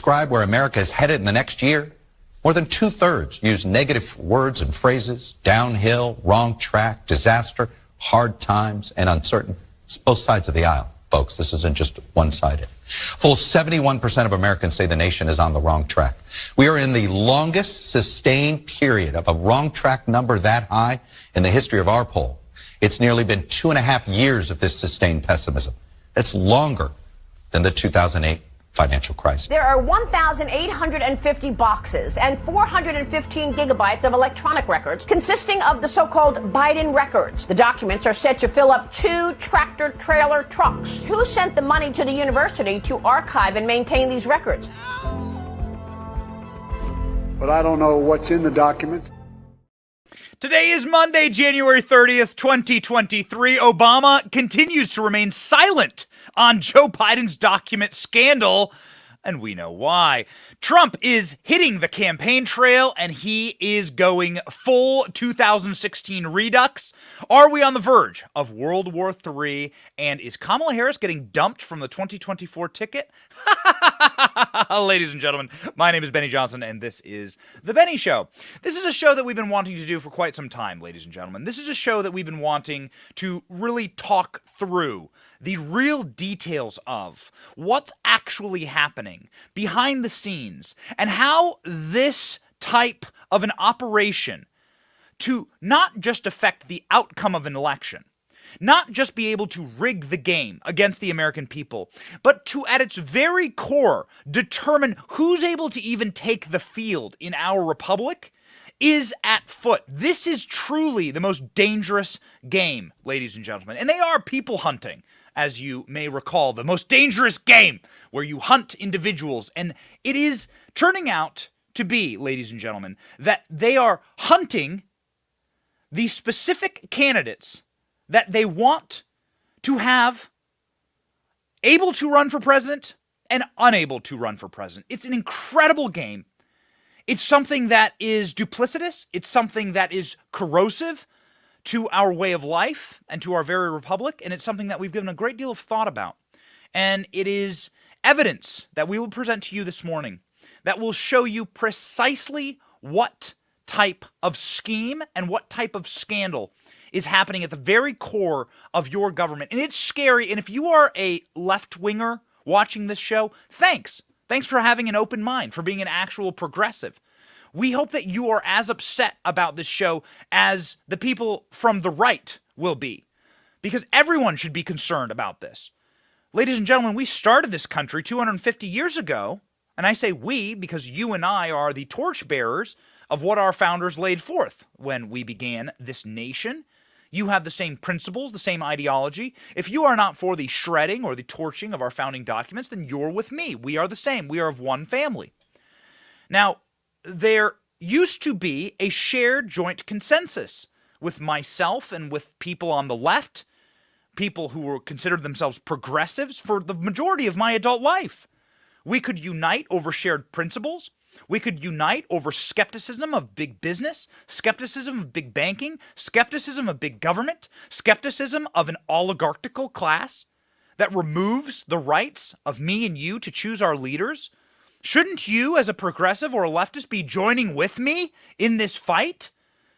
describe where America is headed in the next year, more than two-thirds use negative words and phrases: downhill, wrong track, disaster, hard times, and uncertain. It's both sides of the aisle, folks. This isn't just one-sided. Full 71% of Americans say the nation is on the wrong track. We are in the longest sustained period of a wrong track number that high in the history of our poll. It's nearly been 2.5 years of this sustained pessimism. It's longer than the 2008 financial crisis. There are 1,850 boxes and 415 gigabytes of electronic records consisting of the so-called Biden records. The documents are said to fill up 2 tractor-trailer trucks. Who sent the money to the university to archive and maintain these records? But I don't know what's in the documents. Today is Monday, January 30th, 2023. Obama continues to remain silent on Joe Biden's document scandal, and we know why. Trump is hitting the campaign trail, and he is going full 2016 redux. Are we on the verge of World War III, and is Kamala Harris getting dumped from the 2024 ticket? Ladies and gentlemen, my name is Benny Johnson, and this is The Benny Show. This is a show that we've been wanting to do for quite some time, ladies and gentlemen. This is a show that we've been wanting to really talk through the real details of what's actually happening behind the scenes and how this type of an operation to not just affect the outcome of an election, not just be able to rig the game against the American people, but to, at its very core, determine who's able to even take the field in our republic, is at foot. This is truly the most dangerous game, ladies and gentlemen. And they are people hunting, as you may recall, the most dangerous game where you hunt individuals. And it is turning out to be, ladies and gentlemen, that they are hunting the specific candidates that they want to have able to run for president and unable to run for president. It's an incredible game. It's something that is duplicitous. It's something that is corrosive to our way of life and to our very republic, and it's something that we've given a great deal of thought about. And it is evidence that we will present to you this morning that will show you precisely what type of scheme and what type of scandal is happening at the very core of your government. And it's scary. And if you are a left-winger watching this show, thanks. Thanks for having an open mind, for being an actual progressive. We hope that you are as upset about this show as the people from the right will be, because everyone should be concerned about this. Ladies and gentlemen, we started this country 250 years ago, and I say we because you and I are the torchbearers of what our founders laid forth when we began this nation. You have the same principles, the same ideology. If you are not for the shredding or the torching of our founding documents, then you're with me. We are the same. We are of one family. Now, there used to be a shared joint consensus with myself and with people on the left, people who were considered themselves progressives for the majority of my adult life. We could unite over shared principles. We could unite over skepticism of big business, skepticism of big banking, skepticism of big government, skepticism of an oligarchical class that removes the rights of me and you to choose our leaders. Shouldn't you, as a progressive or a leftist, be joining with me in this fight?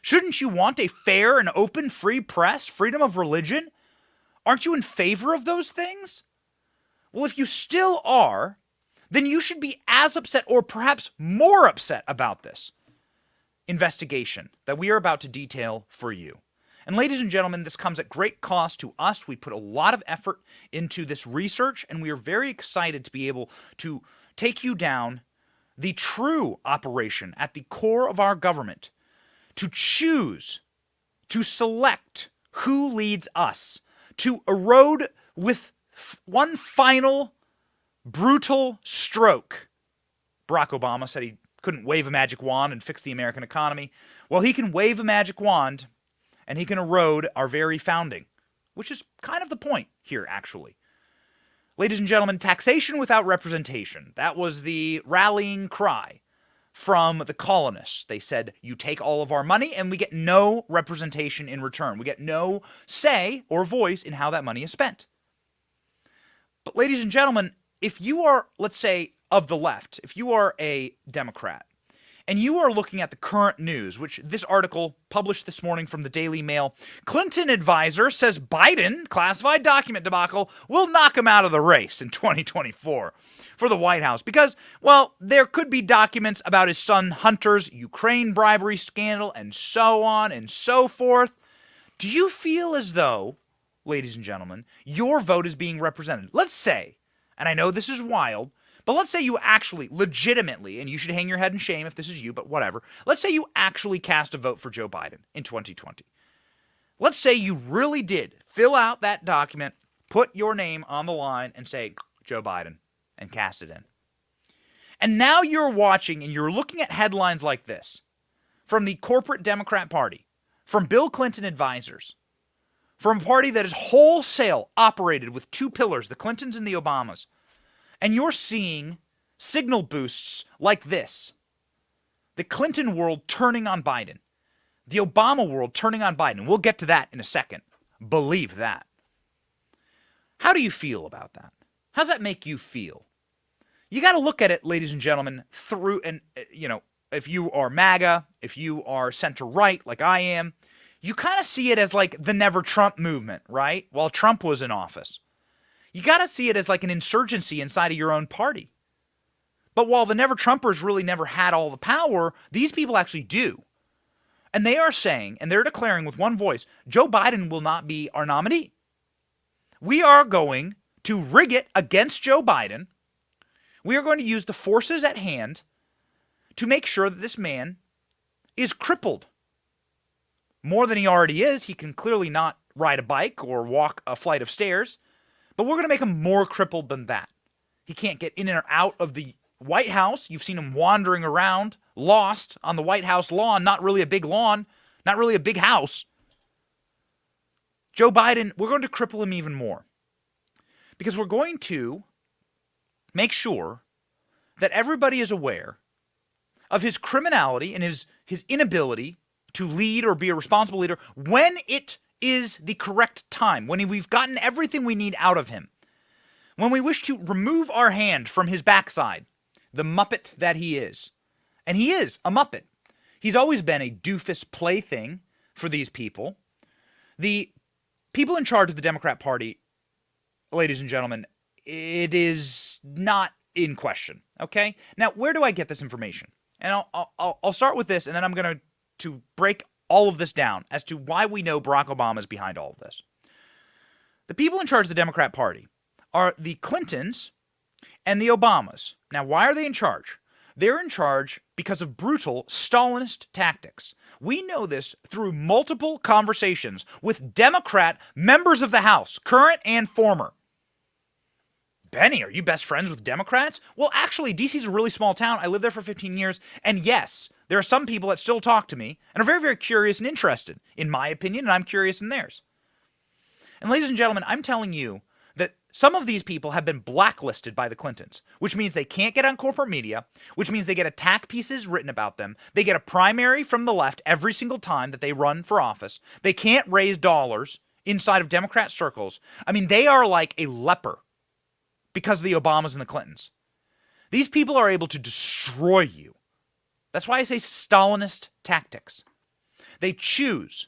Shouldn't you want a fair and open, free press, freedom of religion? Aren't you in favor of those things? Well, if you still are, then you should be as upset or perhaps more upset about this investigation that we are about to detail for you. And ladies and gentlemen, this comes at great cost to us. We put a lot of effort into this research, and we are very excited to be able to take you down the true operation at the core of our government, to choose, to select who leads us, to erode with one final brutal stroke. Barack Obama said he couldn't wave a magic wand and fix the American economy. Well, he can wave a magic wand and he can erode our very founding, which is kind of the point here, actually. Ladies and gentlemen, taxation without representation. That was the rallying cry from the colonists. They said, you take all of our money and we get no representation in return. We get no say or voice in how that money is spent. But ladies and gentlemen, if you are, let's say, of the left, if you are a Democrat, and you are looking at the current news, which this article published this morning from the Daily Mail, Clinton advisor says Biden classified document debacle will knock him out of the race in 2024 for the White House because, well, there could be documents about his son Hunter's Ukraine bribery scandal and so on and so forth. Do you feel as though, ladies and gentlemen, your vote is being represented? Let's say, and I know this is wild, but let's say you actually, legitimately, and you should hang your head in shame if this is you, but whatever. Let's say you actually cast a vote for Joe Biden in 2020. Let's say you really did fill out that document, put your name on the line, and say, Joe Biden, and cast it in. And now you're watching and you're looking at headlines like this from the corporate Democrat Party, from Bill Clinton advisors, from a party that is wholesale operated with two pillars, the Clintons and the Obamas. And you're seeing signal boosts like this. The Clinton world turning on Biden. The Obama world turning on Biden. We'll get to that in a second. Believe that. How do you feel about that? How does that make you feel? You got to look at it, ladies and gentlemen, through, and if you are MAGA, if you are center-right like I am, you kind of see it as like the Never Trump movement, right? While Trump was in office. You got to see it as like an insurgency inside of your own party. But while the Never Trumpers really never had all the power, these people actually do. And they are saying, and they're declaring with one voice, Joe Biden will not be our nominee. We are going to rig it against Joe Biden. We are going to use the forces at hand to make sure that this man is crippled. More than he already is. He can clearly not ride a bike or walk a flight of stairs. But we're going to make him more crippled than that. He can't get in and out of the White House. You've seen him wandering around, lost on the White House lawn. Not really a big lawn, not really a big house. Joe Biden, we're going to cripple him even more. Because we're going to make sure that everybody is aware of his criminality and his inability to lead or be a responsible leader when it is the correct time, when we've gotten everything we need out of him, when we wish to remove our hand from his backside, the Muppet that he is. And he is a Muppet. He's always been a doofus plaything for these people. The people in charge of the Democrat Party, ladies and gentlemen, it is not in question, okay? Now, where do I get this information? And I'll start with this, and then I'm going to break all of this down as to why we know Barack Obama is behind all of this. The people in charge of the Democrat Party are the Clintons and the Obamas. Now, why are they in charge? They're in charge because of brutal Stalinist tactics. We know this through multiple conversations with Democrat members of the House, current and former. Benny, are you best friends with Democrats? Well, actually, DC's a really small town. I lived there for 15 years. And yes, there are some people that still talk to me and are very, very curious and interested in my opinion, and I'm curious in theirs. And ladies and gentlemen, I'm telling you that some of these people have been blacklisted by the Clintons, which means they can't get on corporate media, which means they get attack pieces written about them. They get a primary from the left every single time that they run for office. They can't raise dollars inside of Democrat circles. I mean, they are like a leper because of the Obamas and the Clintons. These people are able to destroy you. That's why I say Stalinist tactics. They choose.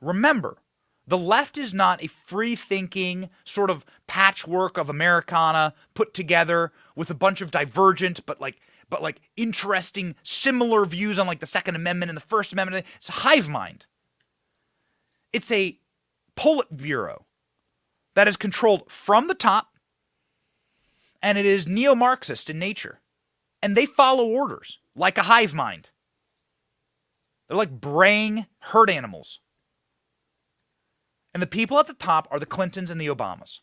Remember, the left is not a free-thinking sort of patchwork of Americana put together with a bunch of divergent but interesting similar views on like the Second Amendment and the First Amendment. It's a hive mind. It's a Politburo that is controlled from the top, and it is neo-Marxist in nature. And they follow orders like a hive mind. They're like braying herd animals. And the people at the top are the Clintons and the Obamas.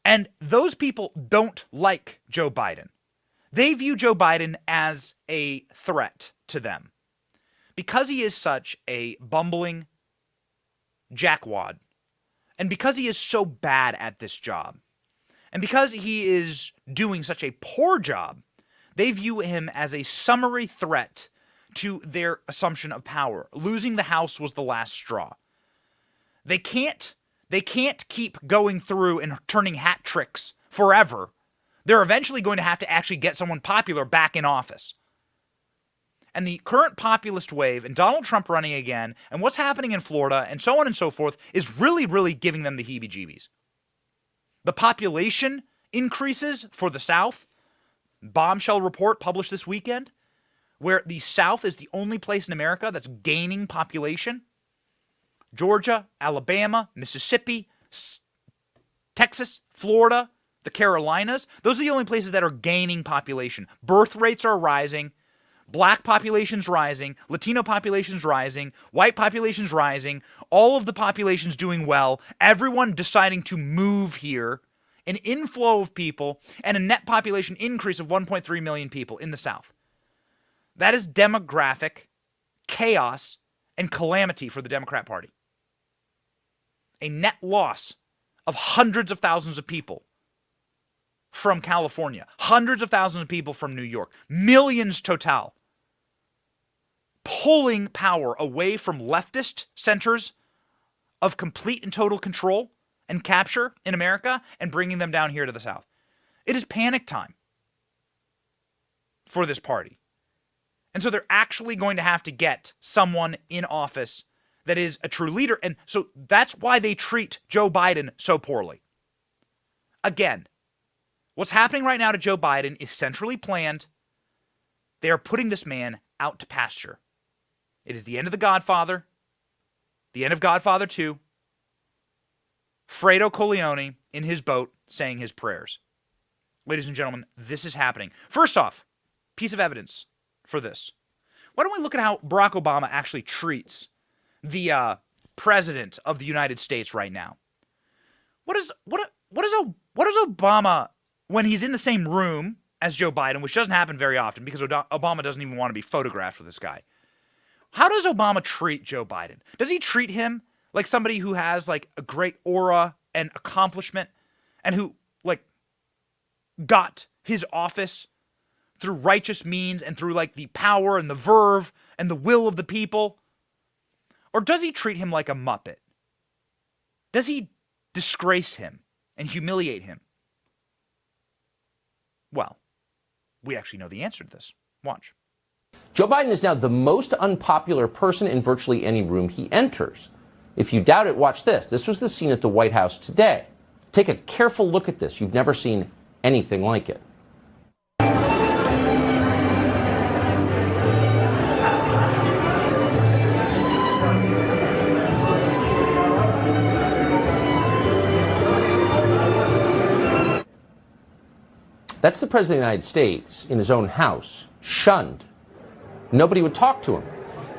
And those people don't like Joe Biden. They view Joe Biden as a threat to them. Because he is such a bumbling jackwad, and because he is so bad at this job, and because he is doing such a poor job, they view him as a summary threat to their assumption of power. Losing the House was the last straw. They can't keep going through and turning hat tricks forever. They're eventually going to have to actually get someone popular back in office. And the current populist wave and Donald Trump running again and what's happening in Florida and so on and so forth is really, really giving them the heebie-jeebies. The population increases for the South. Bombshell report published this weekend where the South is the only place in America that's gaining population. Georgia, Alabama, Mississippi, Texas, Florida, the Carolinas, those are the only places that are gaining population. Birth rates are rising. Black population's rising, Latino population's rising, white population's rising, all of the population's doing well, everyone deciding to move here, an inflow of people, and a net population increase of 1.3 million people in the South. That is demographic chaos and calamity for the Democrat Party. A net loss of hundreds of thousands of people from California, hundreds of thousands of people from New York, millions total, pulling power away from leftist centers of complete and total control and capture in America and bringing them down here to the South. It is panic time for this party. And so they're actually going to have to get someone in office that is a true leader. And so that's why they treat Joe Biden so poorly. Again, what's happening right now to Joe Biden is centrally planned. They are putting this man out to pasture. It is the end of The Godfather, the end of Godfather 2, Fredo Corleone in his boat saying his prayers. Ladies and gentlemen, this is happening. First off, piece of evidence for this. Why don't we look at how Barack Obama actually treats the president of the United States right now? What is Obama, when he's in the same room as Joe Biden, which doesn't happen very often because Obama doesn't even want to be photographed with this guy. How does Obama treat Joe Biden? Does he treat him like somebody who has like a great aura and accomplishment and who like got his office through righteous means and through like the power and the verve and the will of the people? Or does he treat him like a muppet? Does he disgrace him and humiliate him? Well, we actually know the answer to this. Watch. Joe Biden is now the most unpopular person in virtually any room he enters. If you doubt it, watch this. This was the scene at the White House today. Take a careful look at this. You've never seen anything like it. That's the President of the United States in his own house, shunned. Nobody would talk to him.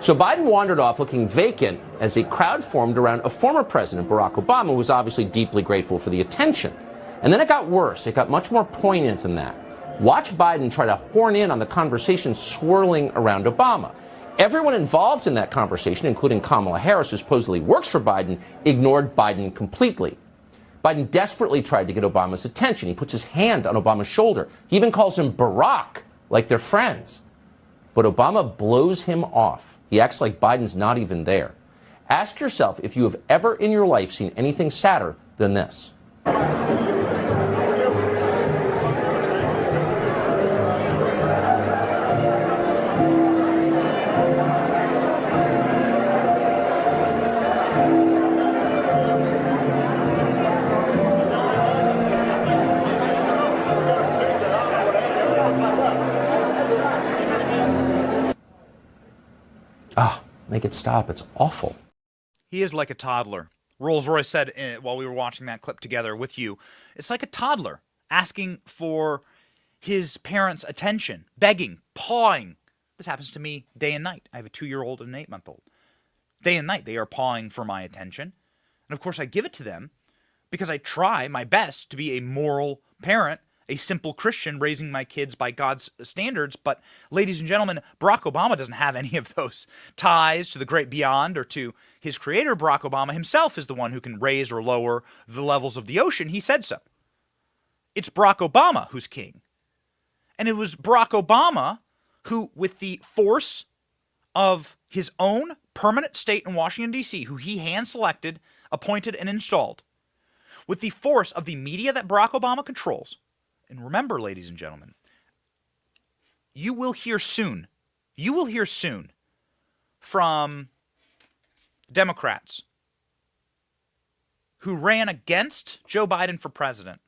So Biden wandered off looking vacant as a crowd formed around a former president, Barack Obama, who was obviously deeply grateful for the attention. And then it got worse. It got much more poignant than that. Watch Biden try to horn in on the conversation swirling around Obama. Everyone involved in that conversation, including Kamala Harris, who supposedly works for Biden, ignored Biden completely. Biden desperately tried to get Obama's attention. He puts his hand on Obama's shoulder. He even calls him Barack, like they're friends. But Obama blows him off. He acts like Biden's not even there. Ask yourself if you have ever in your life seen anything sadder than this. Make it stop. It's awful. He is like a toddler. Rolls-Royce said while we were watching that clip together with you, it's like a toddler asking for his parents' attention, begging, pawing. This happens to me day and night. I have a 2-year-old and an 8-month-old. Day and night, they are pawing for my attention. And of course, I give it to them because I try my best to be a moral parent, a simple Christian raising my kids by God's standards. But ladies and gentlemen, Barack Obama doesn't have any of those ties to the great beyond or to his creator. Barack Obama himself is the one who can raise or lower the levels of the ocean. He said so. It's Barack Obama who's king. And it was Barack Obama who, with the force of his own permanent state in Washington, D.C., who he hand-selected, appointed, and installed, with the force of the media that Barack Obama controls, And remember, ladies and gentlemen, you will hear soon from Democrats who ran against Joe Biden for president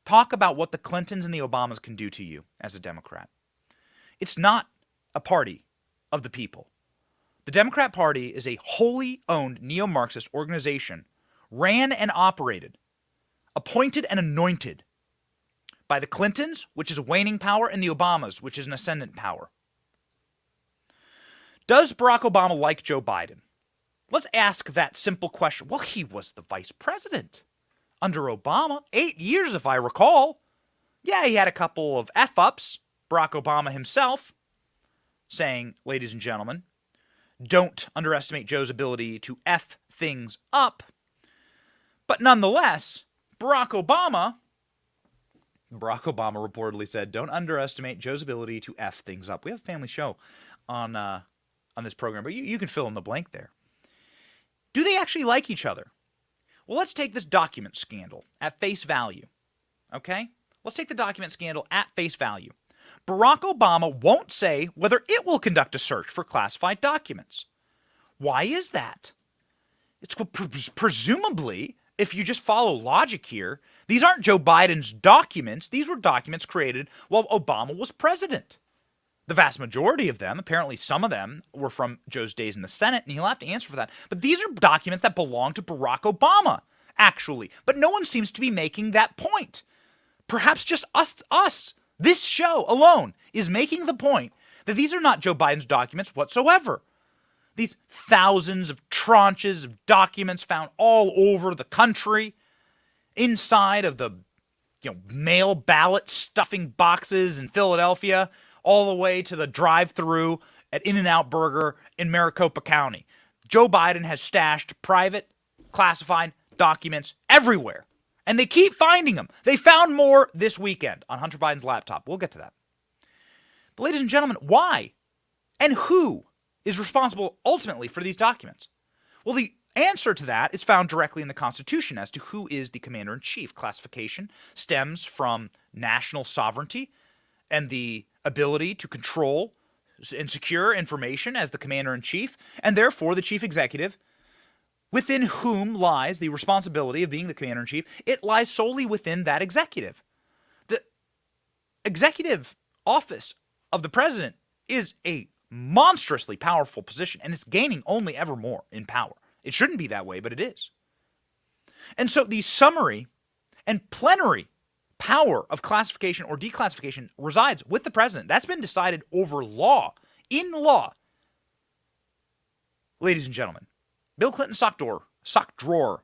talk about what the Clintons and the Obamas can do to you as a Democrat. It's not a party of the people. The Democrat Party is a wholly owned neo-Marxist organization ran and operated, appointed and anointed by the Clintons, which is a waning power, and the Obamas, which is an ascendant power. Does Barack Obama like Joe Biden? Let's ask that simple question. Well, he was the vice president under Obama, 8 years if I recall. Yeah, he had a couple of F-ups, Barack Obama himself, saying, ladies and gentlemen, don't underestimate Joe's ability to F things up. But nonetheless, Barack Obama reportedly said, don't underestimate Joe's ability to F things up. We have a family show on this program, but you can fill in the blank there. Do they actually like each other? Well, let's take this document scandal at face value, okay? Let's take the document scandal at face value. Barack Obama won't say whether it will conduct a search for classified documents. Why is that? It's presumably, if you just follow logic here, these aren't Joe Biden's documents. These were documents created while Obama was president. The vast majority of them, apparently some of them, were from Joe's days in the Senate, and he'll have to answer for that. But these are documents that belong to Barack Obama, actually. But no one seems to be making that point. Perhaps just us. This show alone is making the point that these are not Joe Biden's documents whatsoever. These thousands of tranches of documents found all over the country, inside of the mail ballot stuffing boxes in Philadelphia, all the way to the drive-thru at In-N-Out Burger in Maricopa County. Joe Biden has stashed private, classified documents everywhere. And they keep finding them. They found more this weekend on Hunter Biden's laptop. We'll get to that. But ladies and gentlemen, why and who is responsible ultimately for these documents? Well, the answer to that is found directly in the Constitution as to who is the commander-in-chief. Classification stems from national sovereignty and the ability to control and secure information as the commander-in-chief, and therefore the chief executive, within whom lies the responsibility of being the commander-in-chief. It lies solely within that executive. The executive office of the president is a monstrously powerful position, and it's gaining only ever more in power. It shouldn't be that way, but it is. And so the summary and plenary power of classification or declassification resides with the president. That's been decided over law, in law. Ladies and gentlemen, Bill Clinton's sock drawer,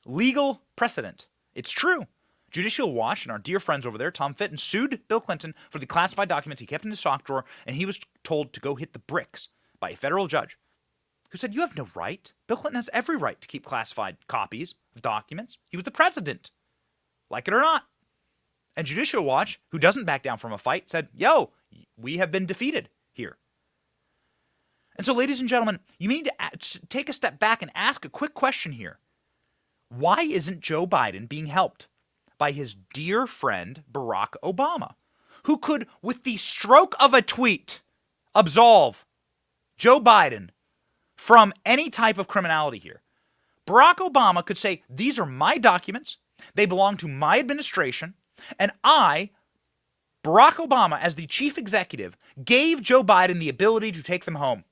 legal precedent. It's true. Judicial Watch and our dear friends over there, Tom Fitton, sued Bill Clinton for the classified documents he kept in his sock drawer, and he was told to go hit the bricks by a federal judge who said, you have no right. Bill Clinton has every right to keep classified copies of documents. He was the president, like it or not. And Judicial Watch, who doesn't back down from a fight, said, yo, we have been defeated here. And so, ladies and gentlemen, you need to take a step back and ask a quick question here. Why isn't Joe Biden being helped by his dear friend Barack Obama, who could, with the stroke of a tweet, absolve Joe Biden from any type of criminality here? Barack Obama could say, these are my documents, they belong to my administration, and I, Barack Obama, as the chief executive, gave Joe Biden the ability to take them home.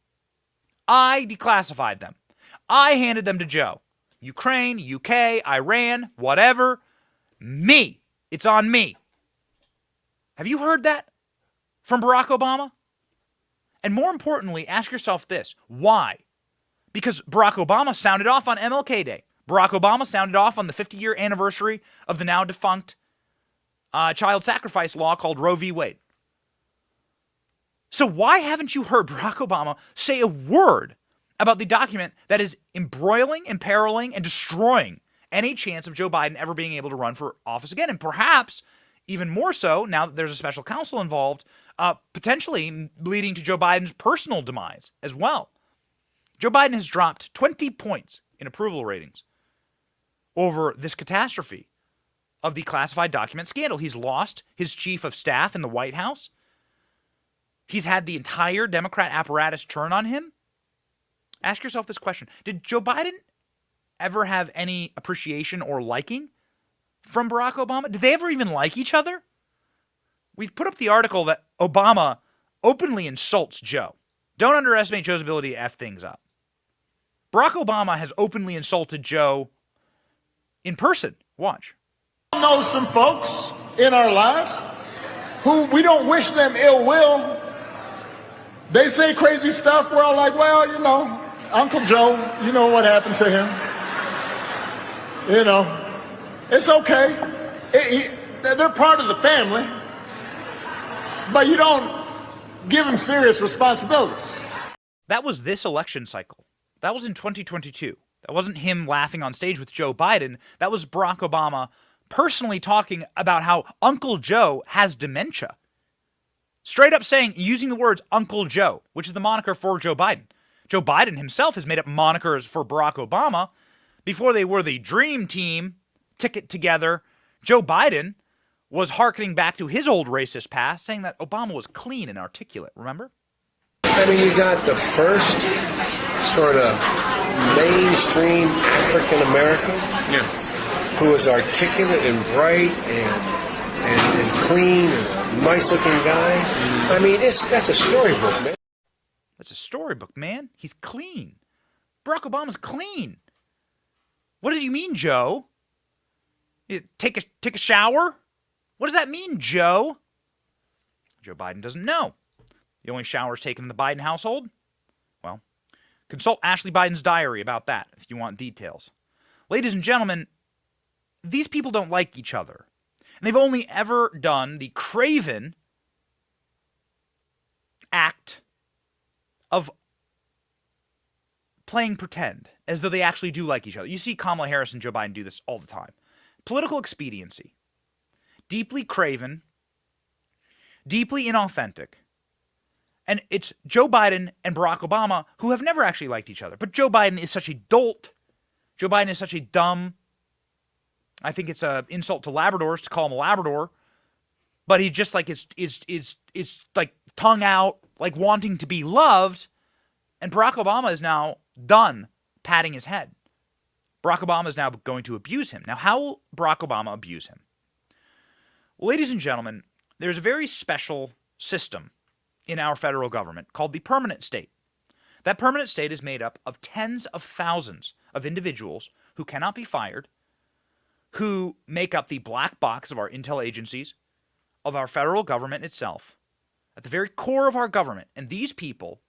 I declassified them. I handed them to Joe. Ukraine, UK, Iran, whatever. Me. It's on me. Have you heard that from Barack Obama? And more importantly, ask yourself this. Why? Because Barack Obama sounded off on MLK Day. Barack Obama sounded off on the 50-year anniversary of the now defunct child sacrifice law called Roe v. Wade. So why haven't you heard Barack Obama say a word about the document that is embroiling, imperiling, and destroying any chance of Joe Biden ever being able to run for office again? And perhaps even more so, now that there's a special counsel involved, potentially leading to Joe Biden's personal demise as well. Joe Biden has dropped 20 points in approval ratings over this catastrophe of the classified document scandal. He's lost his chief of staff in the White House. He's had the entire Democrat apparatus turn on him. Ask yourself this question. Did Joe Biden ever have any appreciation or liking from Barack Obama? Did they ever even like each other? We put up the article that Obama openly insults Joe. Don't underestimate Joe's ability to F things up. Barack Obama has openly insulted Joe in person. Watch. I know some folks in our lives who we don't wish them ill will. They say crazy stuff. We're all like, well, you know, Uncle Joe, you know what happened to him. You know, it's okay. They're part of the family. But you don't give them serious responsibilities. That was this election cycle. That was in 2022. That wasn't him laughing on stage with Joe Biden. That was Barack Obama personally talking about how Uncle Joe has dementia. Straight up saying, using the words Uncle Joe, which is the moniker for Joe Biden. Joe Biden himself has made up monikers for Barack Obama. Before they were the dream team ticket together, Joe Biden was hearkening back to his old racist past, saying that Obama was clean and articulate, remember? I mean, you got the first sort of mainstream African American who was articulate and bright and clean and a nice looking guy. I mean, that's a storybook, man. That's a storybook, man. He's clean. Barack Obama's clean. What do you mean, Joe? You take a shower? What does that mean, Joe? Joe Biden doesn't know. The only showers taken in the Biden household? Well, consult Ashley Biden's diary about that if you want details. Ladies and gentlemen, these people don't like each other. And they've only ever done the craven act of playing pretend as though they actually do like each other. You see Kamala Harris and Joe Biden do this all the time. Political expediency. Deeply craven, deeply inauthentic. And it's Joe Biden and Barack Obama who have never actually liked each other. But Joe Biden is such a dolt. Joe Biden is such a dumb. I think it's an insult to Labradors to call him a Labrador. But he just like is like tongue out, like wanting to be loved. And Barack Obama is now done patting his head. Barack Obama is now going to abuse him. Now, how will Barack Obama abuse him? Ladies and gentlemen, there's a very special system in our federal government called the permanent state. That permanent state is made up of tens of thousands of individuals who cannot be fired, who make up the black box of our intel agencies, of our federal government itself, at the very core of our government. And these people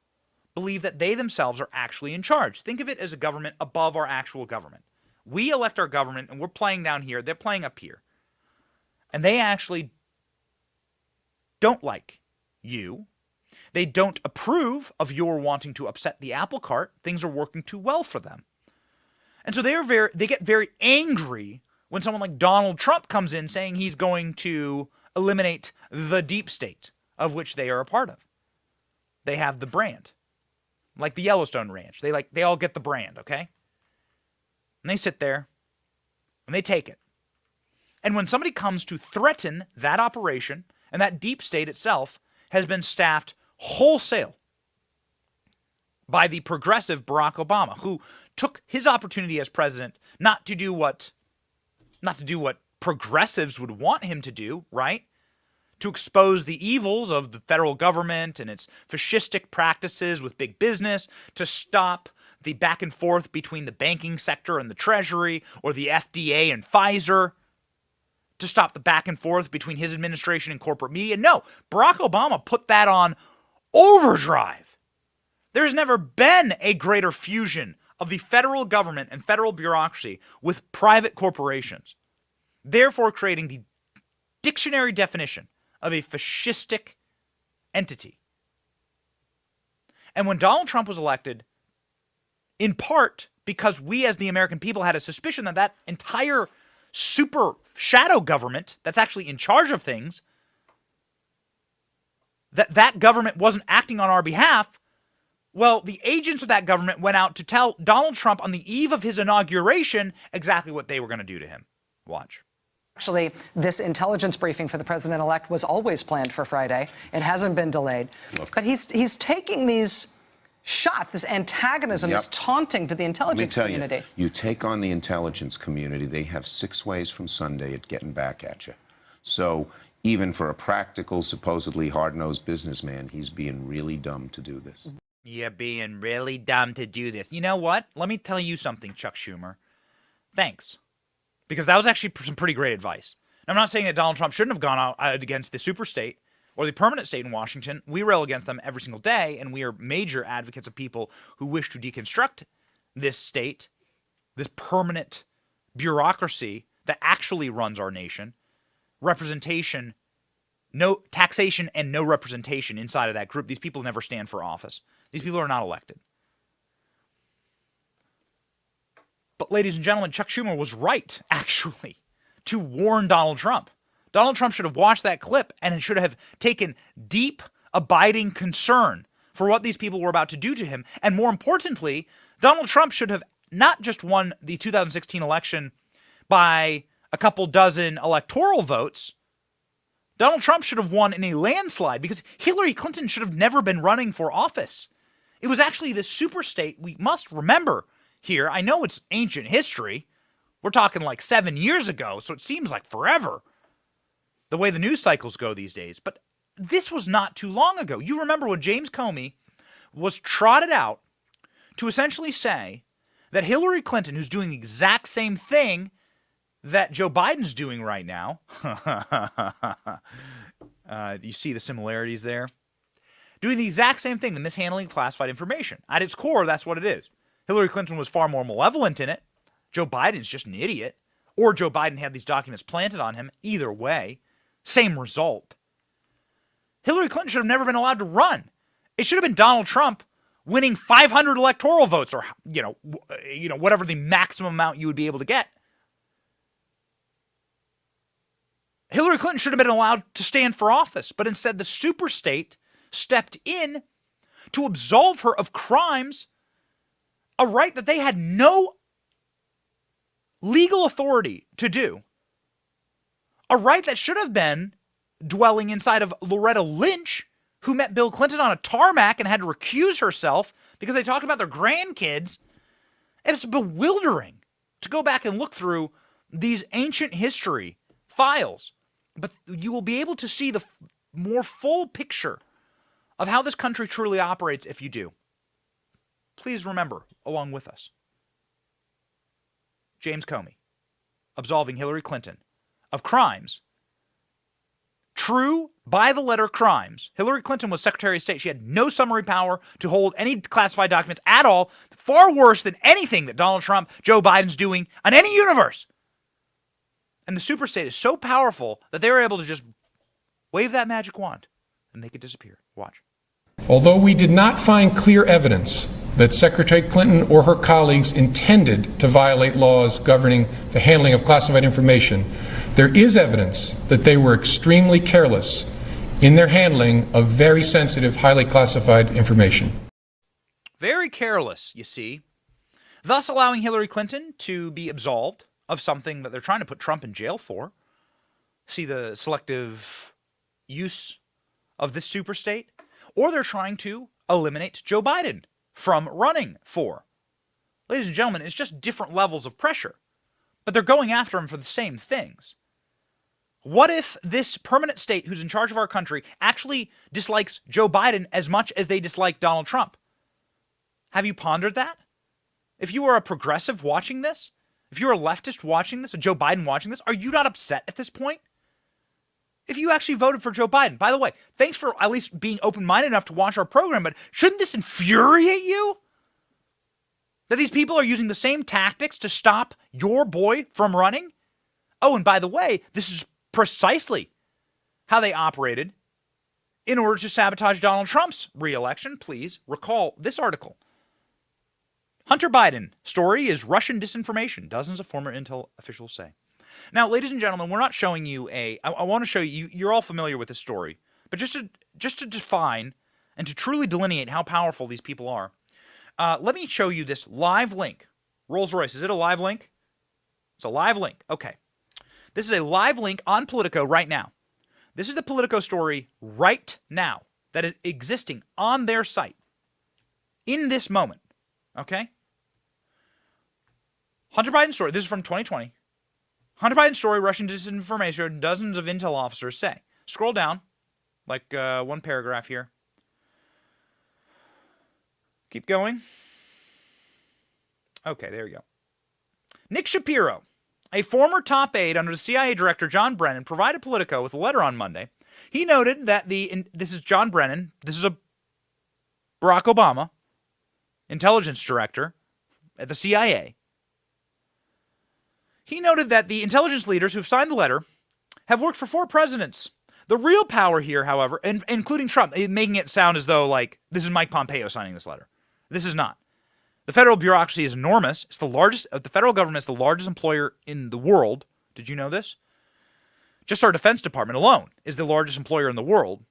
believe that they themselves are actually in charge. Think of it as a government above our actual government. We elect our government and we're playing down here, they're playing up here. And they actually don't like you. They don't approve of your wanting to upset the apple cart. Things are working too well for them. And so they get very angry when someone like Donald Trump comes in saying he's going to eliminate the deep state of which they are a part of. They have the brand. Like the Yellowstone Ranch. They all get the brand, okay? And they sit there and they take it. And when somebody comes to threaten that operation, and that deep state itself has been staffed wholesale by the progressive Barack Obama, who took his opportunity as president not to do what progressives would want him to do, right? To expose the evils of the federal government and its fascistic practices with big business, to stop the back and forth between the banking sector and the Treasury, or the FDA and Pfizer, to stop the back and forth between his administration and corporate media. No, Barack Obama put that on overdrive. There's never been a greater fusion of the federal government and federal bureaucracy with private corporations, therefore creating the dictionary definition of a fascistic entity. And when Donald Trump was elected, in part because we as the American people had a suspicion that that entire super shadow government that's actually in charge of things, that government wasn't acting on our behalf, well, the agents of that government went out to tell Donald Trump on the eve of his inauguration exactly what they were going to do to him. Watch. Actually, this intelligence briefing for the president-elect was always planned for Friday. It hasn't been delayed. But he's taking these shots, this antagonism, this taunting to the intelligence community. You take on the intelligence community, they have 6 ways from Sunday at getting back at you. So even for a practical, supposedly hard-nosed businessman, he's being really dumb to do this. You're being really dumb to do this. You know what? Let me tell you something, Chuck Schumer. Thanks. Because that was actually some pretty great advice. I'm not saying that Donald Trump shouldn't have gone out against the super state or the permanent state in Washington. We rail against them every single day, and we are major advocates of people who wish to deconstruct this state, this permanent bureaucracy that actually runs our nation. Representation, no taxation, and no representation inside of that group. These people never stand for office. These people are not elected. But ladies and gentlemen, Chuck Schumer was right, actually, to warn Donald Trump. Donald Trump should have watched that clip and should have taken deep, abiding concern for what these people were about to do to him. And more importantly, Donald Trump should have not just won the 2016 election by a couple dozen electoral votes. Donald Trump should have won in a landslide because Hillary Clinton should have never been running for office. It was actually the super state, we must remember here. I know it's ancient history. We're talking like 7 years ago, so it seems like forever, the way the news cycles go these days. But this was not too long ago. You remember when James Comey was trotted out to essentially say that Hillary Clinton, who's doing the exact same thing that Joe Biden's doing right now, you see the similarities there? Doing the exact same thing, the mishandling of classified information. At its core, that's what it is. Hillary Clinton was far more malevolent in it. Joe Biden's just an idiot. Or Joe Biden had these documents planted on him. Either way, same result. Hillary Clinton should have never been allowed to run. It should have been Donald Trump winning 500 electoral votes, or whatever the maximum amount you would be able to get. Hillary Clinton should have been allowed to stand for office, but instead the super state stepped in to absolve her of crimes, a right that they had no legal authority to do, a right that should have been dwelling inside of Loretta Lynch, who met Bill Clinton on a tarmac and had to recuse herself because they talked about their grandkids. It's bewildering to go back and look through these ancient history files, but you will be able to see the more full picture of how this country truly operates if you do. Please remember, along with us, James Comey absolving Hillary Clinton of crimes, true by-the-letter crimes. Hillary Clinton was Secretary of State. She had no summary power to hold any classified documents at all, far worse than anything that Donald Trump, Joe Biden's doing on any universe. And the super state is so powerful that they were able to just wave that magic wand and make it disappear. Watch. Although we did not find clear evidence that Secretary Clinton or her colleagues intended to violate laws governing the handling of classified information, there is evidence that they were extremely careless in their handling of very sensitive, highly classified information. Very careless, you see, thus allowing Hillary Clinton to be absolved of something that they're trying to put Trump in jail for. See the selective use of this super state? Or they're trying to eliminate Joe Biden from running for. Ladies and gentlemen, it's just different levels of pressure, but they're going after him for the same things. What if this permanent state who's in charge of our country actually dislikes Joe Biden as much as they dislike Donald Trump? Have you pondered that? If you are a progressive watching this, if you're a leftist watching this, a Joe Biden watching this, are you not upset at this point? If you actually voted for Joe Biden, by the way, thanks for at least being open-minded enough to watch our program, but shouldn't this infuriate you? That these people are using the same tactics to stop your boy from running? Oh, and by the way, this is precisely how they operated in order to sabotage Donald Trump's re-election. Please recall this article. Hunter Biden story is Russian disinformation, dozens of former intel officials say. Now, ladies and gentlemen, we're not showing you I want to show you, you're all familiar with this story, but just to define and to truly delineate how powerful these people are, let me show you this live link. Rolls-Royce, is it a live link? It's a live link. Okay. This is a live link on Politico right now. This is the Politico story right now that is existing on their site in this moment. Okay? Hunter Biden story. This is from 2020. Hunter Biden story, Russian disinformation, dozens of intel officers say. Scroll down, like one paragraph here. Keep going. Okay, there you go. Nick Shapiro, a former top aide under the CIA director John Brennan, provided Politico with a letter on Monday. He noted that this is John Brennan, this is a Barack Obama, intelligence director at the CIA. He noted that the intelligence leaders who've signed the letter have worked for 4 presidents. The real power here, however, including Trump, making it sound as though like this is Mike Pompeo signing this letter. This is not. The federal bureaucracy is enormous. It's the largest. The federal government is the largest employer in the world. Did you know this? Just our Defense Department alone is the largest employer in the world.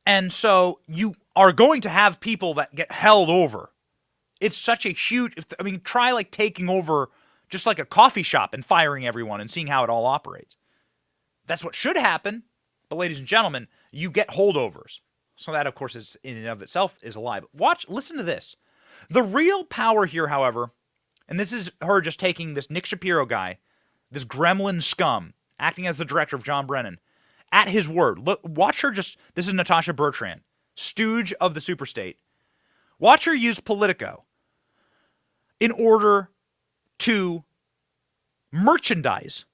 And so you are going to have people that get held over. It's such a huge, I mean, try like taking over just like a coffee shop and firing everyone and seeing how it all operates. That's what should happen. But ladies and gentlemen, you get holdovers. So that, of course, is in and of itself is a lie. But listen to this. The real power here, however, and this is her just taking this Nick Shapiro guy, this gremlin scum, acting as the director of John Brennan, at his word. Look, watch her just, this is Natasha Bertrand, stooge of the superstate. Watch her use Politico in order to merchandise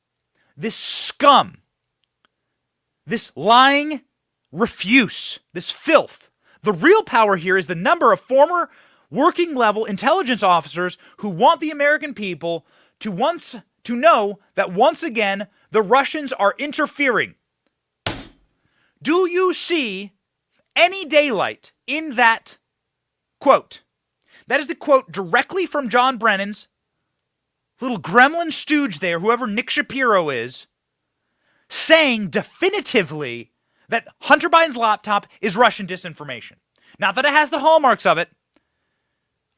this scum, this lying refuse, this filth. The real power here is the number of former working level intelligence officers who want the American people to know that once again the Russians are interfering. Do you see any daylight in that quote? That is the quote directly from John Brennan's little gremlin stooge there, whoever Nick Shapiro is, saying definitively that Hunter Biden's laptop is Russian disinformation. Not that it has the hallmarks of it.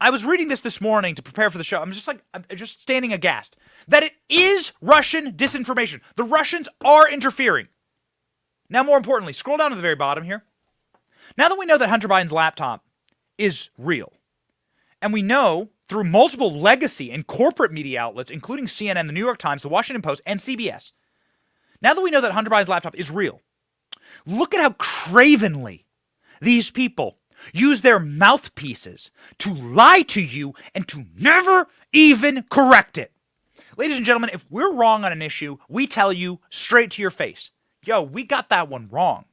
I was reading this morning to prepare for the show. I'm just standing aghast that it is Russian disinformation. The Russians are interfering. Now, more importantly, scroll down to the very bottom here. Now that we know that Hunter Biden's laptop is real, and we know through multiple legacy and corporate media outlets, including CNN, the New York Times, the Washington Post, and CBS, now that we know that Hunter Biden's laptop is real, look at how cravenly these people use their mouthpieces to lie to you and to never even correct it. Ladies and gentlemen, if we're wrong on an issue, we tell you straight to your face, yo, we got that one wrong.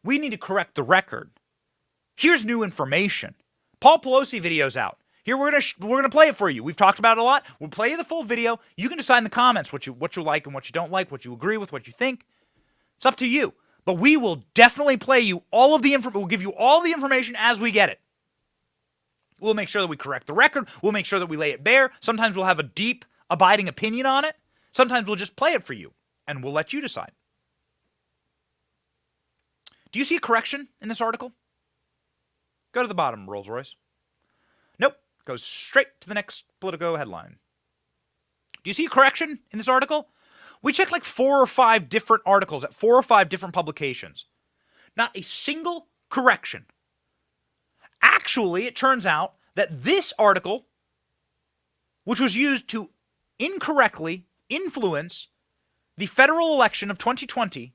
We need to correct the record. Here's new information. Paul Pelosi video's out. Here, we're gonna play it for you. We've talked about it a lot. We'll play you the full video. You can decide in the comments what you like and what you don't like, what you agree with, what you think. It's up to you. But we will definitely play you all of the information. We'll give you all the information as we get it. We'll make sure that we correct the record. We'll make sure that we lay it bare. Sometimes we'll have a deep, abiding opinion on it. Sometimes we'll just play it for you, and we'll let you decide. Do you see a correction in this article? Go to the bottom, Rolls-Royce. Nope. Goes straight to the next Politico headline. Do you see a correction in this article? We checked like 4 or 5 different articles at 4 or 5 different publications. Not a single correction. Actually, it turns out that this article, which was used to incorrectly influence the federal election of 2020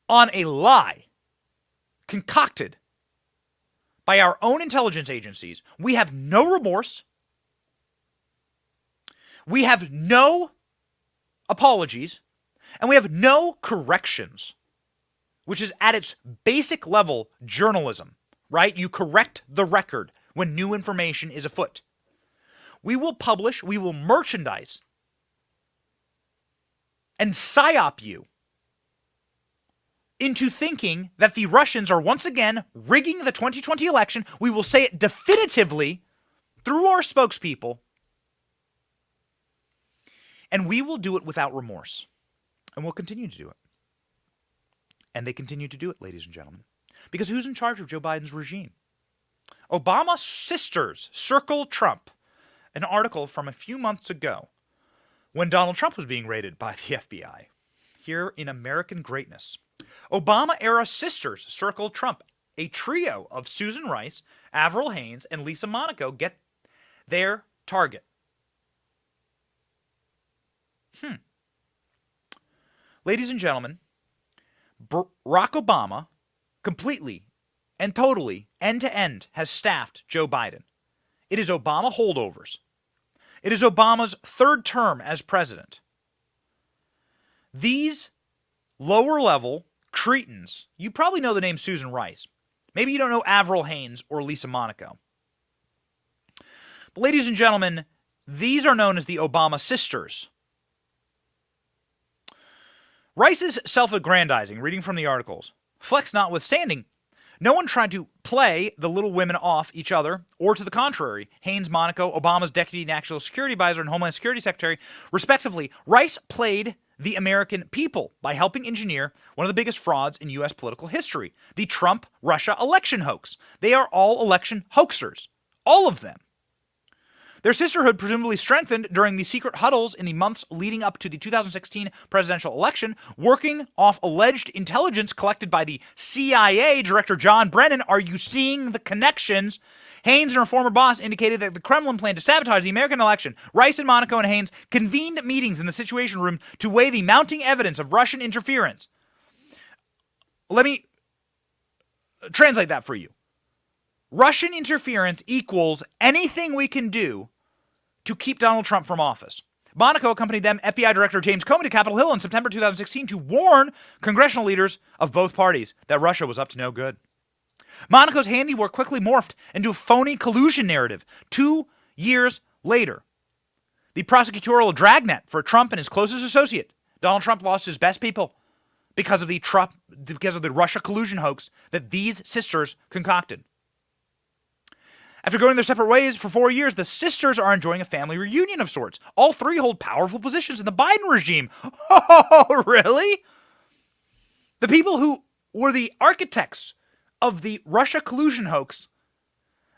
on a lie concocted by our own intelligence agencies, we have no remorse. We have no apologies, and we have no corrections, which is at its basic level journalism, right? You correct the record when new information is afoot. We will publish, we will merchandise, and psyop you into thinking that the Russians are once again rigging the 2020 election. We will say it definitively through our spokespeople, and we will do it without remorse. And we'll continue to do it. And they continue to do it, ladies and gentlemen. Because who's in charge of Joe Biden's regime? Obama's sisters circle Trump an article from a few months ago when Donald Trump was being raided by the FBI. Here in American Greatness, Obama-era sisters circled Trump. A trio of Susan Rice, Avril Haines, and Lisa Monaco get their target. Ladies and gentlemen, Barack Obama completely and totally, end-to-end, has staffed Joe Biden. It is Obama holdovers. It is Obama's third term as president. These lower-level cretins, you probably know the name Susan Rice. Maybe you don't know Avril Haines or Lisa Monaco. But ladies and gentlemen, these are known as the Obama sisters. Rice's self-aggrandizing, reading from the articles, flex notwithstanding, no one tried to play the little women off each other, or to the contrary. Haines, Monaco, Obama's Deputy National Security Advisor and Homeland Security Secretary, respectively, Rice played the American people by helping engineer one of the biggest frauds in U.S. political history, the Trump-Russia election hoax. They are all election hoaxers. All of them. Their sisterhood presumably strengthened during the secret huddles in the months leading up to the 2016 presidential election, working off alleged intelligence collected by the CIA Director John Brennan. Are you seeing the connections? Haines and her former boss indicated that the Kremlin planned to sabotage the American election. Rice and Monaco and Haines convened meetings in the Situation Room to weigh the mounting evidence of Russian interference. Let me translate that for you. Russian interference equals anything we can do to keep Donald Trump from office. Monaco accompanied them, FBI Director James Comey, to Capitol Hill in September 2016 to warn congressional leaders of both parties that Russia was up to no good. Monaco's handiwork quickly morphed into a phony collusion narrative 2 years later. The prosecutorial dragnet for Trump and his closest associate. Donald Trump lost his best people because of the Russia collusion hoax that these sisters concocted. After going their separate ways for 4 years, the sisters are enjoying a family reunion of sorts. All three hold powerful positions in the Biden regime. Oh, really? The people who were the architects of the Russia collusion hoax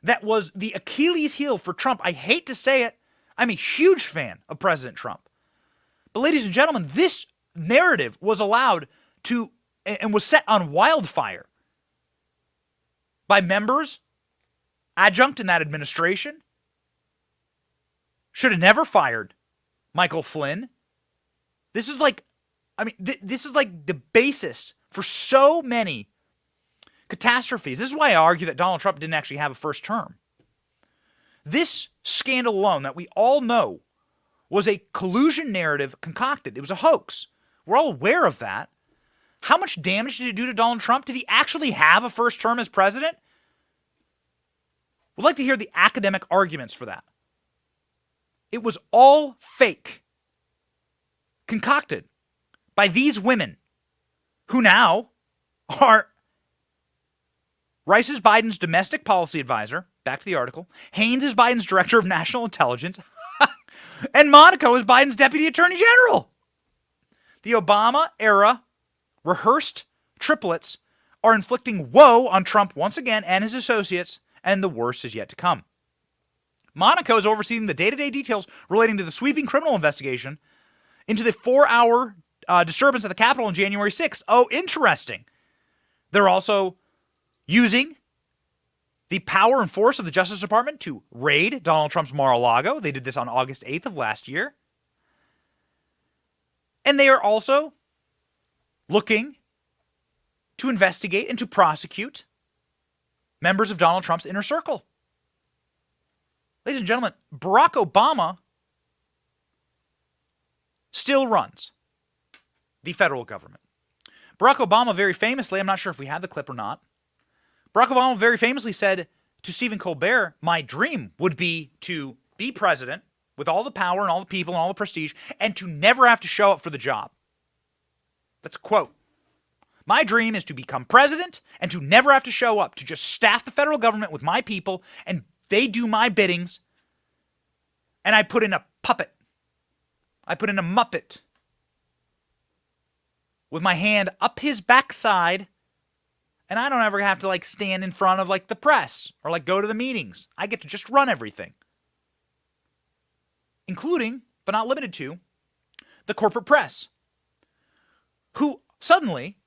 that was the Achilles heel for Trump. I hate to say it. I'm a huge fan of President Trump. But ladies and gentlemen, this narrative was allowed to and was set on wildfire by members adjunct in that administration. Should have never fired Michael Flynn. This is like the basis for so many catastrophes. This is why I argue that Donald Trump didn't actually have a first term. This scandal alone that we all know was a collusion narrative concocted. It was a hoax. We're all aware of that. How much damage did it do to Donald Trump? Did he actually have a first term as president? We'd like to hear the academic arguments for that. It was all fake, concocted by these women who now are Rice is Biden's domestic policy advisor, back to the article. Haines is Biden's director of national intelligence. And Monaco is Biden's deputy attorney general. The Obama-era rehearsed triplets are inflicting woe on Trump once again and his associates, and the worst is yet to come. Monaco is overseeing the day-to-day details relating to the sweeping criminal investigation into the 4-hour disturbance at the Capitol on January 6th. Oh, interesting. They're also using the power and force of the Justice Department to raid Donald Trump's Mar-a-Lago. They did this on August 8th of last year. And they are also looking to investigate and to prosecute members of Donald Trump's inner circle. Ladies and gentlemen, Barack Obama still runs the federal government. Barack Obama very famously, I'm not sure if we have the clip or not, Barack Obama very famously said to Stephen Colbert, my dream would be to be president with all the power and all the people and all the prestige and to never have to show up for the job. That's a quote. My dream is to become president and to never have to show up, to just staff the federal government with my people and they do my biddings and I put in a puppet. I put in a Muppet with my hand up his backside and I don't ever have to stand in front of the press or go to the meetings. I get to just run everything. including, but not limited to, the corporate press, who suddenly,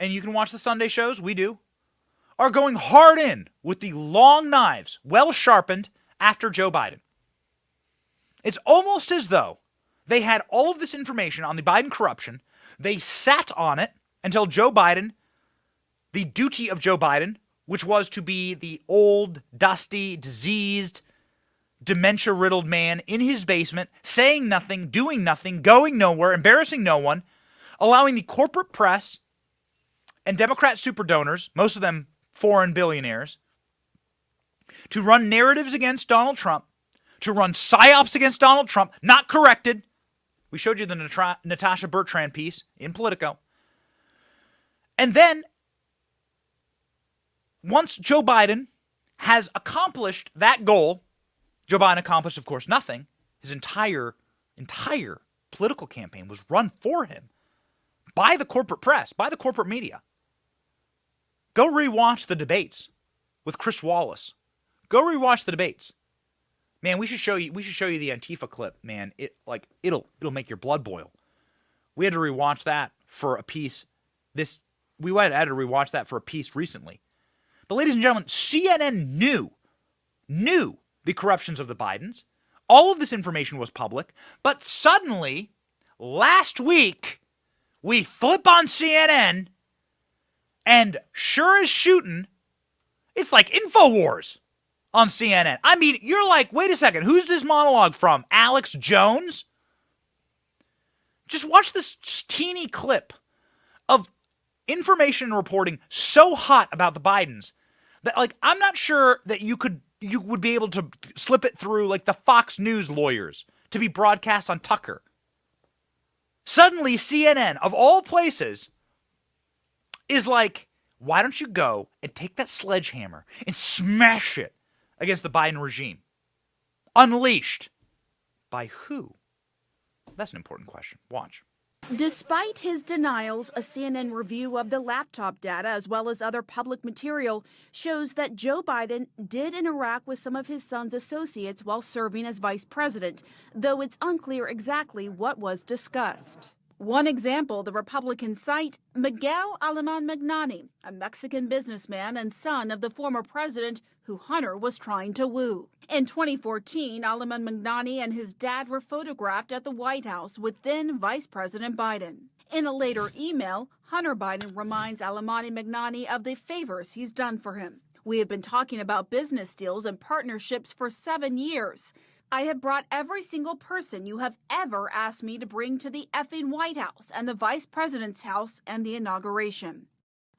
and you can watch the Sunday shows, we do, are going hard in with the long knives, well sharpened, after Joe Biden. It's almost as though they had all of this information on the Biden corruption. They sat on it until Joe Biden, the duty of Joe Biden, which was to be the old, dusty, diseased, dementia-riddled man in his basement, saying nothing, doing nothing, going nowhere, embarrassing no one, allowing the corporate press and Democrat super donors, most of them foreign billionaires, to run narratives against Donald Trump, to run psyops against Donald Trump, not corrected. We showed you the Natasha Bertrand piece in Politico. And then, once Joe Biden has accomplished that goal, Joe Biden accomplished, of course, nothing. His entire political campaign was run for him by the corporate press, by the corporate media. Go rewatch the debates with Chris Wallace. Go rewatch the debates. Man, we should show you the Antifa clip, man. It'll make your blood boil. We had to rewatch that for a piece. We had to rewatch that for a piece recently. But ladies and gentlemen, CNN knew the corruptions of the Bidens. All of this information was public. But suddenly, last week, we flip on CNN, and sure as shooting, it's like InfoWars on CNN. I mean, you're like, wait a second, who's this monologue from? Alex Jones? Just watch this teeny clip of information and reporting so hot about the Bidens that, like, I'm not sure that you would be able to slip it through like the Fox News lawyers to be broadcast on Tucker. Suddenly, CNN, of all places, is like, why don't you go and take that sledgehammer and smash it against the Biden regime? Unleashed. By who? That's an important question. Watch. Despite his denials, a CNN review of the laptop data as well as other public material shows that Joe Biden did interact with some of his son's associates while serving as vice president, though it's unclear exactly what was discussed. One example, the Republican site, Miguel Alemán Magnani, a Mexican businessman and son of the former president who Hunter was trying to woo. In 2014, Alemán Magnani and his dad were photographed at the White House with then Vice President Biden. In a later email, Hunter Biden reminds Alemán Magnani of the favors he's done for him. We have been talking about business deals and partnerships for 7 years. I have brought every single person you have ever asked me to bring to the effing White House and the Vice President's house and the inauguration.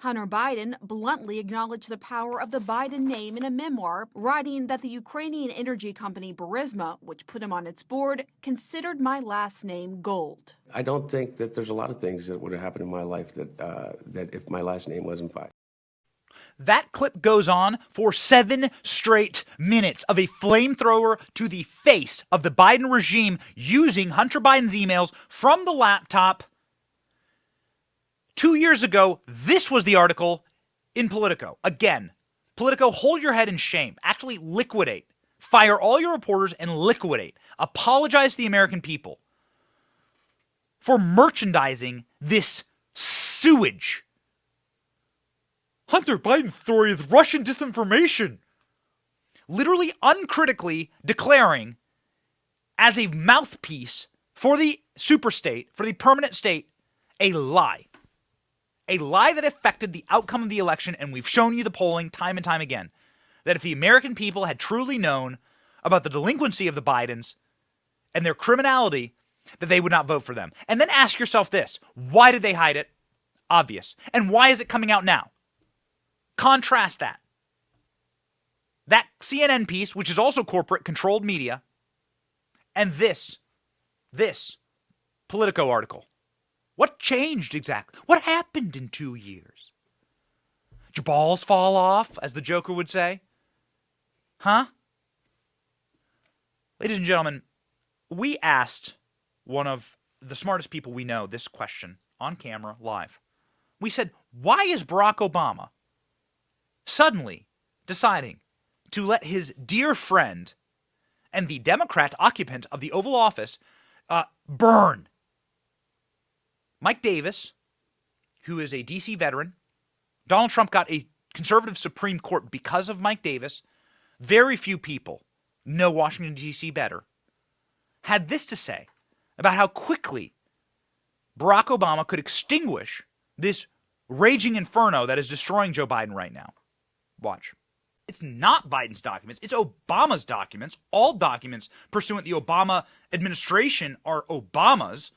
Hunter Biden bluntly acknowledged the power of the Biden name in a memoir, writing that the Ukrainian energy company Burisma, which put him on its board, considered my last name gold. I don't think that there's a lot of things that would have happened in my life that if my last name wasn't Biden. That clip goes on for 7 straight minutes of a flamethrower to the face of the Biden regime using Hunter Biden's emails from the laptop. 2 years ago, this was the article in Politico. Again, Politico, hold your head in shame. Actually liquidate. Fire all your reporters and liquidate. Apologize to the American people for merchandising this sewage. Hunter Biden's story is Russian disinformation. Literally uncritically declaring as a mouthpiece for the superstate, for the permanent state, a lie. A lie that affected the outcome of the election, and we've shown you the polling time and time again, that if the American people had truly known about the delinquency of the Bidens and their criminality, that they would not vote for them. And then ask yourself this, why did they hide it? Obvious. And why is it coming out now? Contrast that. That CNN piece, which is also corporate controlled media, and this Politico article. What changed exactly? What happened in 2 years? Did your balls fall off, as the Joker would say? Huh? Ladies and gentlemen, we asked one of the smartest people we know this question on camera, live. We said, why is Barack Obama suddenly deciding to let his dear friend and the Democrat occupant of the Oval Office burn. Mike Davis, who is a D.C. veteran, Donald Trump got a conservative Supreme Court because of Mike Davis. Very few people know Washington, D.C. better. Had this to say about how quickly Barack Obama could extinguish this raging inferno that is destroying Joe Biden right now. Watch. It's not Biden's documents. It's Obama's documents. All documents pursuant the Obama administration are Obama's.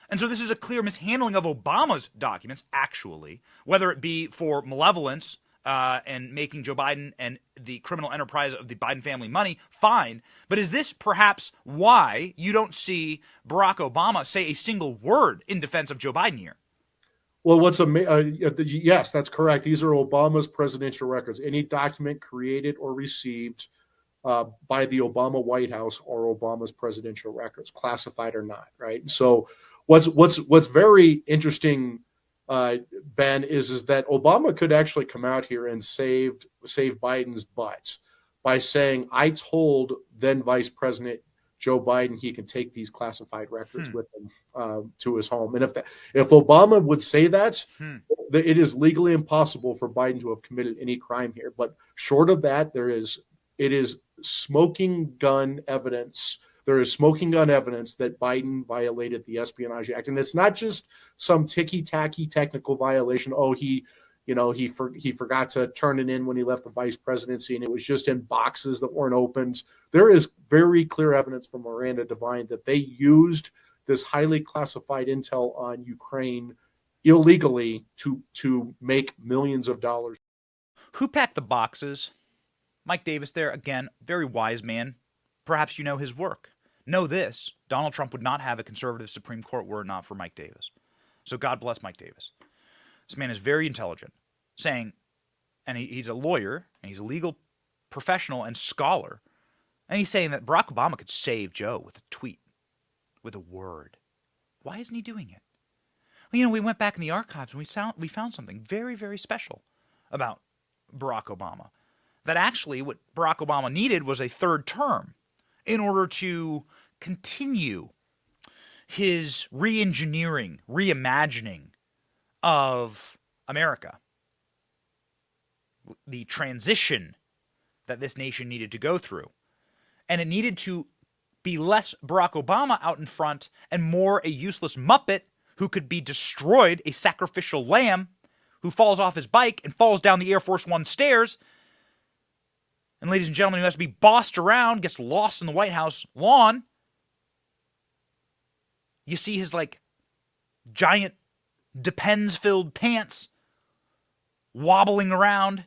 And so this is a clear mishandling of Obama's documents, actually, whether it be for malevolence and making Joe Biden and the criminal enterprise of the Biden family money, fine. But is this perhaps why you don't see Barack Obama say a single word in defense of Joe Biden here? Well, yes, that's correct. These are Obama's presidential records. Any document created or received by the Obama White House are Obama's presidential records, classified or not, right? So what's very interesting, Ben, is that Obama could actually come out here and save Biden's butts by saying, I told then Vice President Joe Biden he can take these classified records with him to his home. And if Obama would say that, it is legally impossible for Biden to have committed any crime here. But short of that, it is smoking gun evidence. There is smoking gun evidence that Biden violated the Espionage Act. And it's not just some ticky-tacky technical violation. Oh, he forgot to turn it in when he left the vice presidency, and it was just in boxes that weren't opened. There is very clear evidence from Miranda Devine that they used this highly classified intel on Ukraine illegally to make millions of dollars. Who packed the boxes? Mike Davis there, again, very wise man. Perhaps you know his work. Know this, Donald Trump would not have a conservative Supreme Court were it not for Mike Davis. So God bless Mike Davis. This man is very intelligent, saying, and he's a lawyer, and he's a legal professional and scholar, and he's saying that Barack Obama could save Joe with a tweet, with a word. Why isn't he doing it? Well, we went back in the archives and we found something very, very special about Barack Obama. That actually what Barack Obama needed was a third term in order to continue his re-engineering, reimagining of America. The transition that this nation needed to go through. And it needed to be less Barack Obama out in front and more a useless muppet who could be destroyed, a sacrificial lamb who falls off his bike and falls down the Air Force One stairs. And ladies and gentlemen, who has to be bossed around, gets lost in the White House lawn. You see his giant Depends-filled pants wobbling around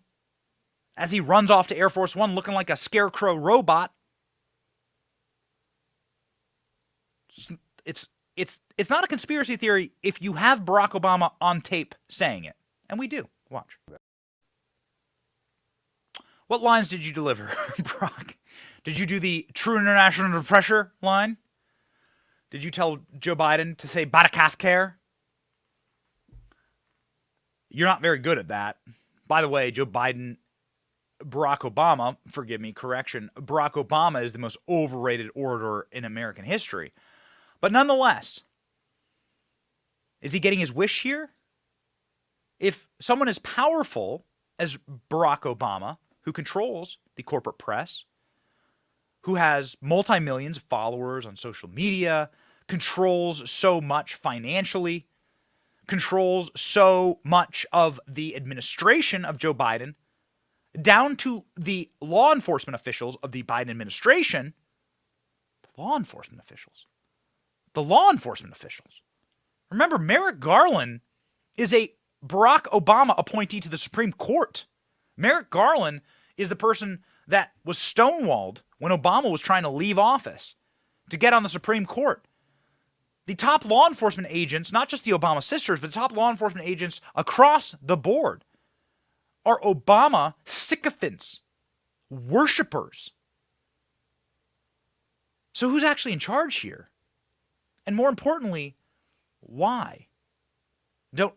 as he runs off to Air Force One looking like a scarecrow robot. It's not a conspiracy theory if you have Barack Obama on tape saying it. And we do. Watch. What lines did you deliver, Barack? Did you do the true international under pressure line? Did you tell Joe Biden to say Badakathcare? You're not very good at that. By the way, Joe Biden, Barack Obama, Barack Obama is the most overrated orator in American history. But nonetheless, is he getting his wish here? If someone as powerful as Barack Obama, who controls the corporate press, who has multi-millions of followers on social media, controls so much financially, controls so much of the administration of Joe Biden, down to the law enforcement officials of the Biden administration, the law enforcement officials. Remember, Merrick Garland is a Barack Obama appointee to the Supreme Court. Merrick Garland is the person that was stonewalled when Obama was trying to leave office to get on the Supreme Court. The top law enforcement agents, not just the Obama sisters, but the top law enforcement agents across the board are Obama sycophants, worshipers. So who's actually in charge here? And more importantly, why don't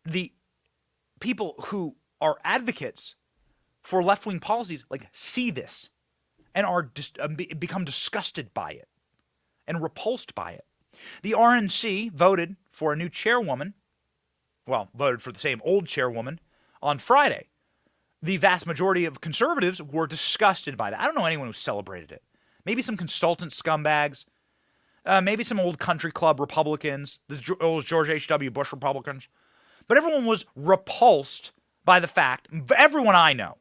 the people who are advocates for left-wing policies see this and are become disgusted by it and repulsed by it. The RNC voted for a new chairwoman, voted for the same old chairwoman on Friday. The vast majority of conservatives were disgusted by that. I don't know anyone who celebrated it. Maybe some consultant scumbags, maybe some old country club Republicans, the old George H.W. Bush Republicans. But everyone was repulsed by the fact, everyone I know,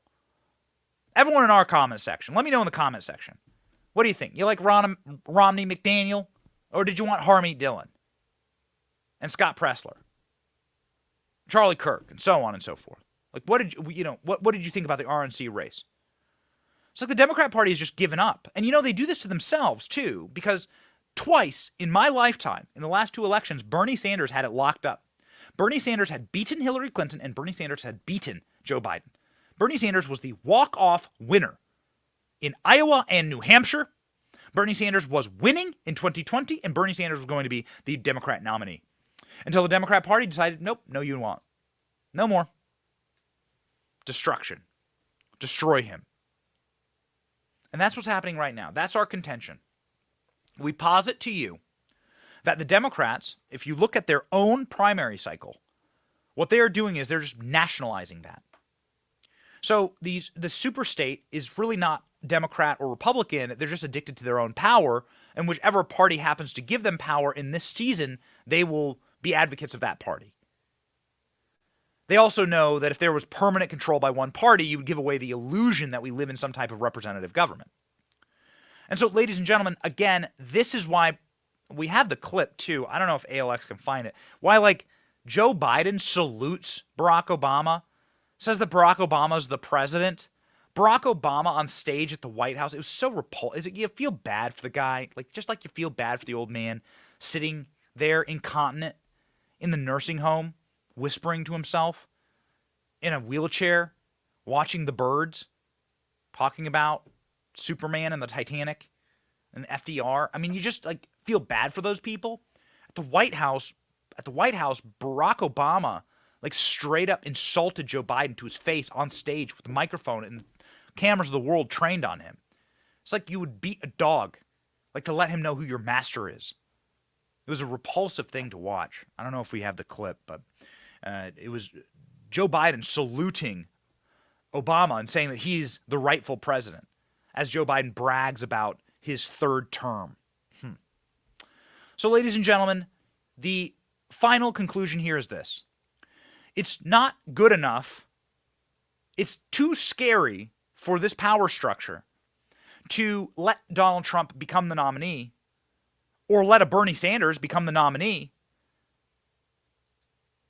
everyone in our comment section, let me know in the comment section. What do you think? You like Romney McDaniel? Or did you want Harmeet Dillon? And Scott Pressler? Charlie Kirk, and so on and so forth. Like, what did you think about the RNC race? It's like the Democrat Party has just given up. And they do this to themselves, too, because twice in my lifetime, in the last 2 elections, Bernie Sanders had it locked up. Bernie Sanders had beaten Hillary Clinton, and Bernie Sanders had beaten Joe Biden. Bernie Sanders was the walk-off winner in Iowa and New Hampshire. Bernie Sanders was winning in 2020, and Bernie Sanders was going to be the Democrat nominee. Until the Democrat Party decided, nope, no you won't. No more. Destruction. Destroy him. And that's what's happening right now. That's our contention. We posit to you that the Democrats, if you look at their own primary cycle, what they are doing is they're just nationalizing that. So the super state is really not Democrat or Republican. They're just addicted to their own power, and whichever party happens to give them power in this season, they will be advocates of that party. They also know that if there was permanent control by one party, you would give away the illusion that we live in some type of representative government. And so, ladies and gentlemen, again, this is why we have the clip, too. I don't know if ALX can find it. Why, Joe Biden salutes Barack Obama, says that Barack Obama is the president. Barack Obama on stage at the White House, it was so repulsive. You feel bad for the guy, just like you feel bad for the old man sitting there incontinent in the nursing home, whispering to himself in a wheelchair, watching the birds, talking about Superman and the Titanic and FDR. I mean, you just feel bad for those people. At the White House, Barack Obama straight up insulted Joe Biden to his face on stage with the microphone and cameras of the world trained on him. It's like you would beat a dog, to let him know who your master is. It was a repulsive thing to watch. I don't know if we have the clip, but it was Joe Biden saluting Obama and saying that he's the rightful president as Joe Biden brags about his third term. So, ladies and gentlemen, the final conclusion here is this. It's not good enough. It's too scary for this power structure to let Donald Trump become the nominee or let a Bernie Sanders become the nominee.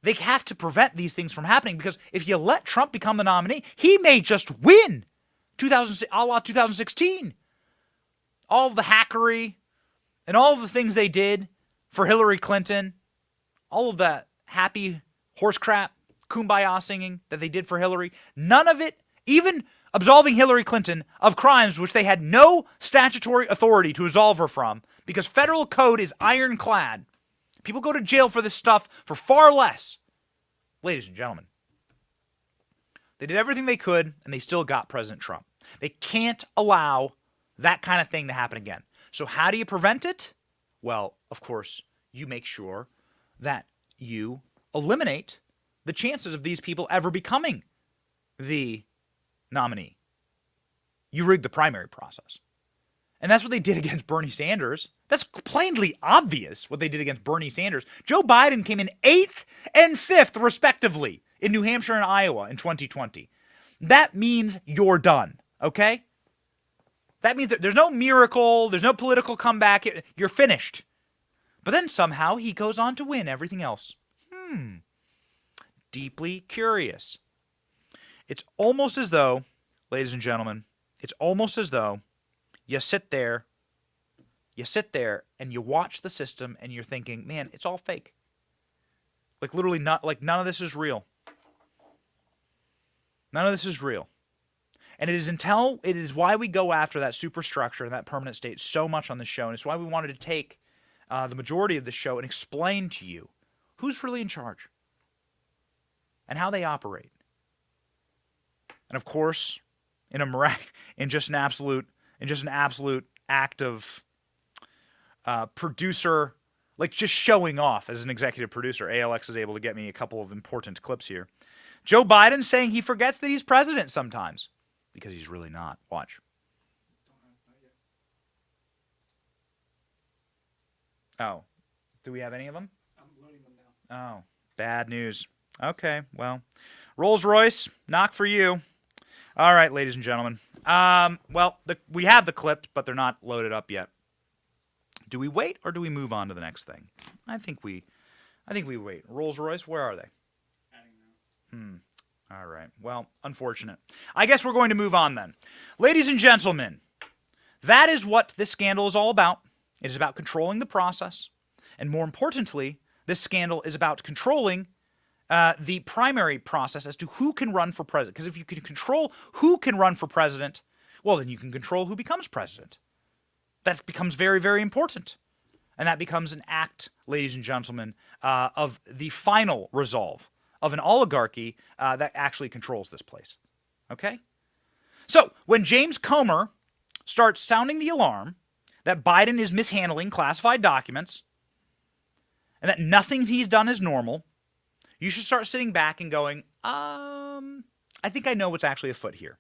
They have to prevent these things from happening, because if you let Trump become the nominee, he may just win a la 2016. All of the hackery and all of the things they did for Hillary Clinton, all of that happy horse crap, kumbaya singing that they did for Hillary, none of it, even absolving Hillary Clinton of crimes which they had no statutory authority to absolve her from, because federal code is ironclad. People go to jail for this stuff for far less. Ladies and gentlemen, they did everything they could, and they still got President Trump. They can't allow that kind of thing to happen again. So how do you prevent it? Well, of course, you make sure that you eliminate the chances of these people ever becoming the nominee. You rig the primary process. And that's what they did against Bernie Sanders. That's plainly obvious what they did against Bernie Sanders. Joe Biden came in 8th and 5th, respectively, in New Hampshire and Iowa in 2020. That means you're done, okay? That means that there's no miracle, there's no political comeback, you're finished. But then somehow he goes on to win everything else. Deeply curious. It's almost as though, ladies and gentlemen, it's almost as though you sit there and you watch the system and you're thinking, man, it's all fake. Literally none of this is real. None of this is real. And it is why we go after that superstructure and that permanent state so much on this show. And it's why we wanted to take the majority of the show and explain to you who's really in charge and how they operate. And of course, in just an absolute in just an absolute act of producer, like just showing off as an executive producer. ALX is able to get me a couple of important clips here. Joe Biden saying he forgets that he's president sometimes because he's really not. Watch. Oh, do we have any of them? I'm loading them now. Oh, bad news. Okay, well, Rolls-Royce, knock for you. All right, ladies and gentlemen. We have the clips, but they're not loaded up yet. Do we wait or do we move on to the next thing? I think we wait. Rolls-Royce, where are they? All right. Well, unfortunate. I guess we're going to move on then. Ladies and gentlemen, that is what this scandal is all about. It is about controlling the process. And more importantly, this scandal is about controlling the primary process as to who can run for president. Because if you can control who can run for president, well, then you can control who becomes president. That becomes very, very important. And that becomes an act, ladies and gentlemen, of the final resolve of an oligarchy that actually controls this place. Okay? So, when James Comer starts sounding the alarm that Biden is mishandling classified documents and that nothing he's done is normal, you should start sitting back and going, I think I know what's actually afoot here.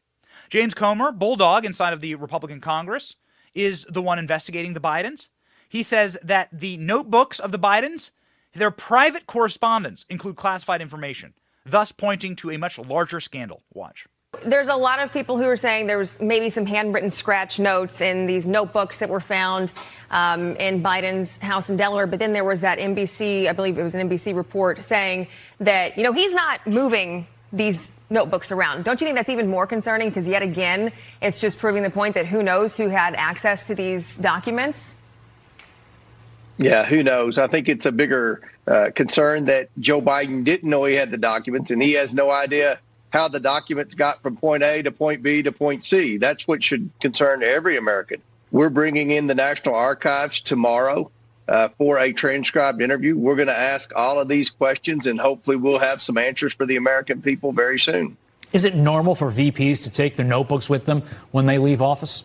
James Comer, bulldog inside of the Republican Congress, is the one investigating the Bidens. He says that the notebooks of the Bidens, their private correspondence, include classified information, thus pointing to a much larger scandal. Watch. There's a lot of people who are saying there was maybe some handwritten scratch notes in these notebooks that were found in Biden's house in Delaware. But then there was that NBC, I believe it was an NBC report saying that, he's not moving these notebooks around. Don't you think that's even more concerning? Because yet again, it's just proving the point that who knows who had access to these documents? Yeah, who knows? I think it's a bigger concern that Joe Biden didn't know he had the documents, and he has no idea how the documents got from point A to point B to point C. That's what should concern every American. We're bringing in the National Archives tomorrow for a transcribed interview. We're going to ask all of these questions, and hopefully we'll have some answers for the American people very soon. Is it normal for VPs to take their notebooks with them when they leave office?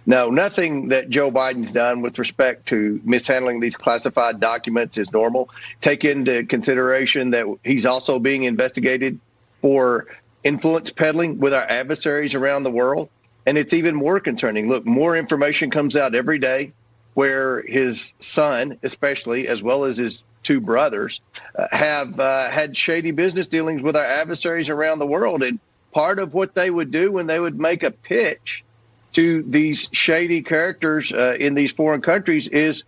No, nothing that Joe Biden's done with respect to mishandling these classified documents is normal. Take into consideration that he's also being investigated for influence peddling with our adversaries around the world. And it's even more concerning. Look, more information comes out every day where his son, especially, as well as his two brothers, have had shady business dealings with our adversaries around the world. And part of what they would do when they would make a pitch to these shady characters in these foreign countries is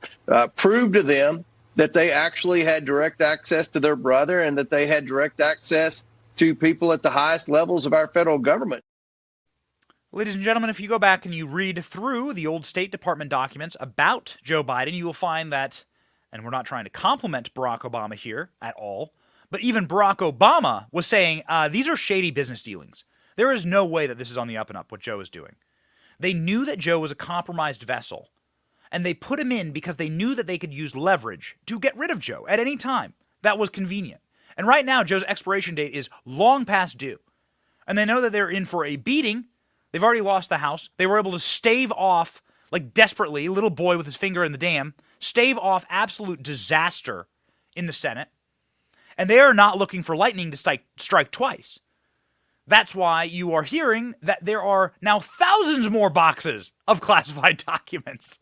prove to them that they actually had direct access to their brother and that they had direct access to people at the highest levels of our federal government. Ladies and gentlemen, if you go back and you read through the old State Department documents about Joe Biden, you will find that, and we're not trying to compliment Barack Obama here at all, but even Barack Obama was saying these are shady business dealings. There is no way that this is on the up and up, what Joe is doing. They knew that Joe was a compromised vessel, and they put him in because they knew that they could use leverage to get rid of Joe at any time. That was convenient. And right now, Joe's expiration date is long past due. And they know that they're in for a beating. They've already lost the House. They were able to stave off, like desperately, little boy with his finger in the dam, stave off absolute disaster in the Senate. And they are not looking for lightning to strike twice. That's why you are hearing that there are now thousands more boxes of classified documents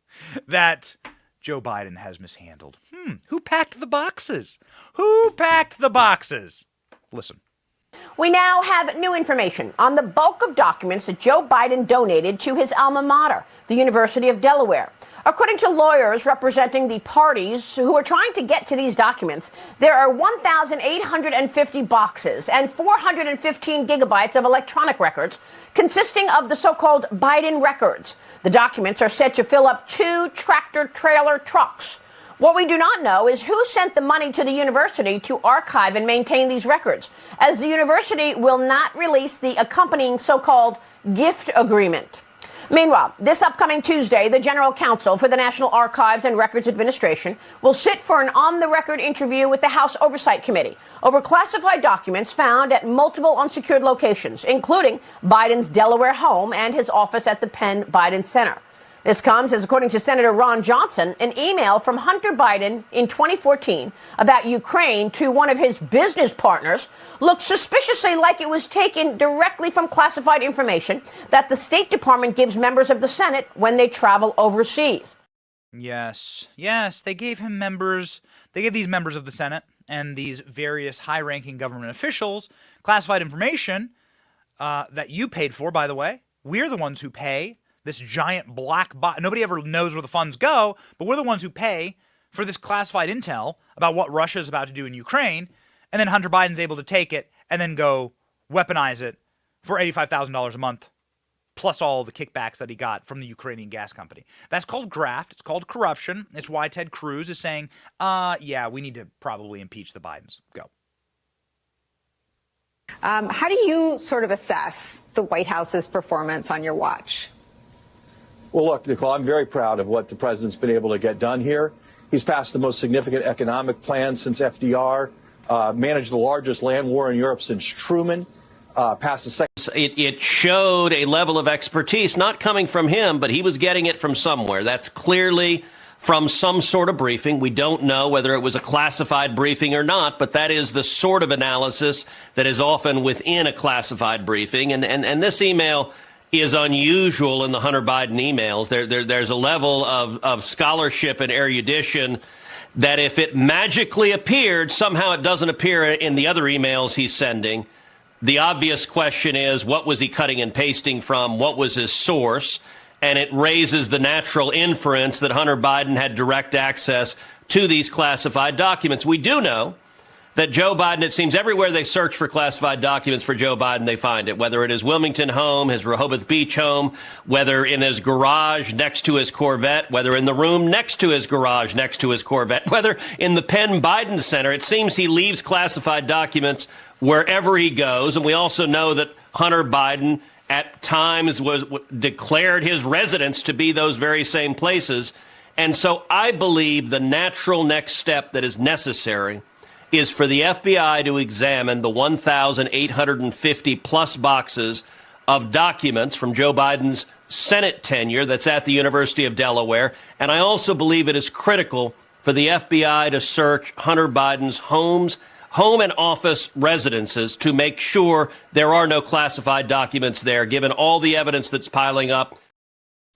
that Joe Biden has mishandled. Who packed the boxes? Who packed the boxes? Listen. We now have new information on the bulk of documents that Joe Biden donated to his alma mater, the University of Delaware. According to lawyers representing the parties who are trying to get to these documents, there are 1,850 boxes and 415 gigabytes of electronic records consisting of the so-called Biden records. The documents are said to fill up 2 tractor-trailer trucks. What we do not know is who sent the money to the university to archive and maintain these records, as the university will not release the accompanying so-called gift agreement. Meanwhile, this upcoming Tuesday, the General Counsel for the National Archives and Records Administration will sit for an on-the-record interview with the House Oversight Committee over classified documents found at multiple unsecured locations, including Biden's Delaware home and his office at the Penn Biden Center. This comes as, according to Senator Ron Johnson, an email from Hunter Biden in 2014 about Ukraine to one of his business partners looked suspiciously like it was taken directly from classified information that the State Department gives members of the Senate when they travel overseas. Yes, they gave these members of the Senate and these various high-ranking government officials classified information that you paid for, by the way. We're the ones who pay this giant black box. Nobody ever knows where the funds go, but we're the ones who pay for this classified intel about what Russia is about to do in Ukraine, and then Hunter Biden's able to take it and then go weaponize it for $85,000 a month, plus all the kickbacks that he got from the Ukrainian gas company. That's called graft. It's called corruption. It's why Ted Cruz is saying, yeah, we need to probably impeach the Bidens. Go. How do you sort of assess the White House's performance on your watch? Well, look, Nicole, I'm very proud of what the president's been able to get done here. He's passed the most significant economic plan since FDR, managed the largest land war in Europe since Truman, passed the second. It showed a level of expertise, not coming from him, but he was getting it from somewhere. That's clearly from some sort of briefing. We don't know whether it was a classified briefing or not, but that is the sort of analysis that is often within a classified briefing. And this email is unusual in the Hunter Biden emails. There's a level of scholarship and erudition that if it magically appeared, somehow it doesn't appear in the other emails he's sending. The obvious question is, what was he cutting and pasting from? What was his source? And it raises the natural inference that Hunter Biden had direct access to these classified documents. We do know that Joe Biden, it seems everywhere they search for classified documents for Joe Biden, they find it, whether it is Wilmington home, his Rehoboth Beach home, whether in his garage next to his Corvette, whether in the room next to his garage next to his Corvette, whether in the Penn Biden Center. It seems he leaves classified documents wherever he goes. And we also know that Hunter Biden at times declared his residence to be those very same places. And so I believe the natural next step that is necessary is for the FBI to examine the 1,850 plus boxes of documents from Joe Biden's Senate tenure that's at the University of Delaware. And I also believe it is critical for the FBI to search Hunter Biden's home and office residences to make sure there are no classified documents there, given all the evidence that's piling up.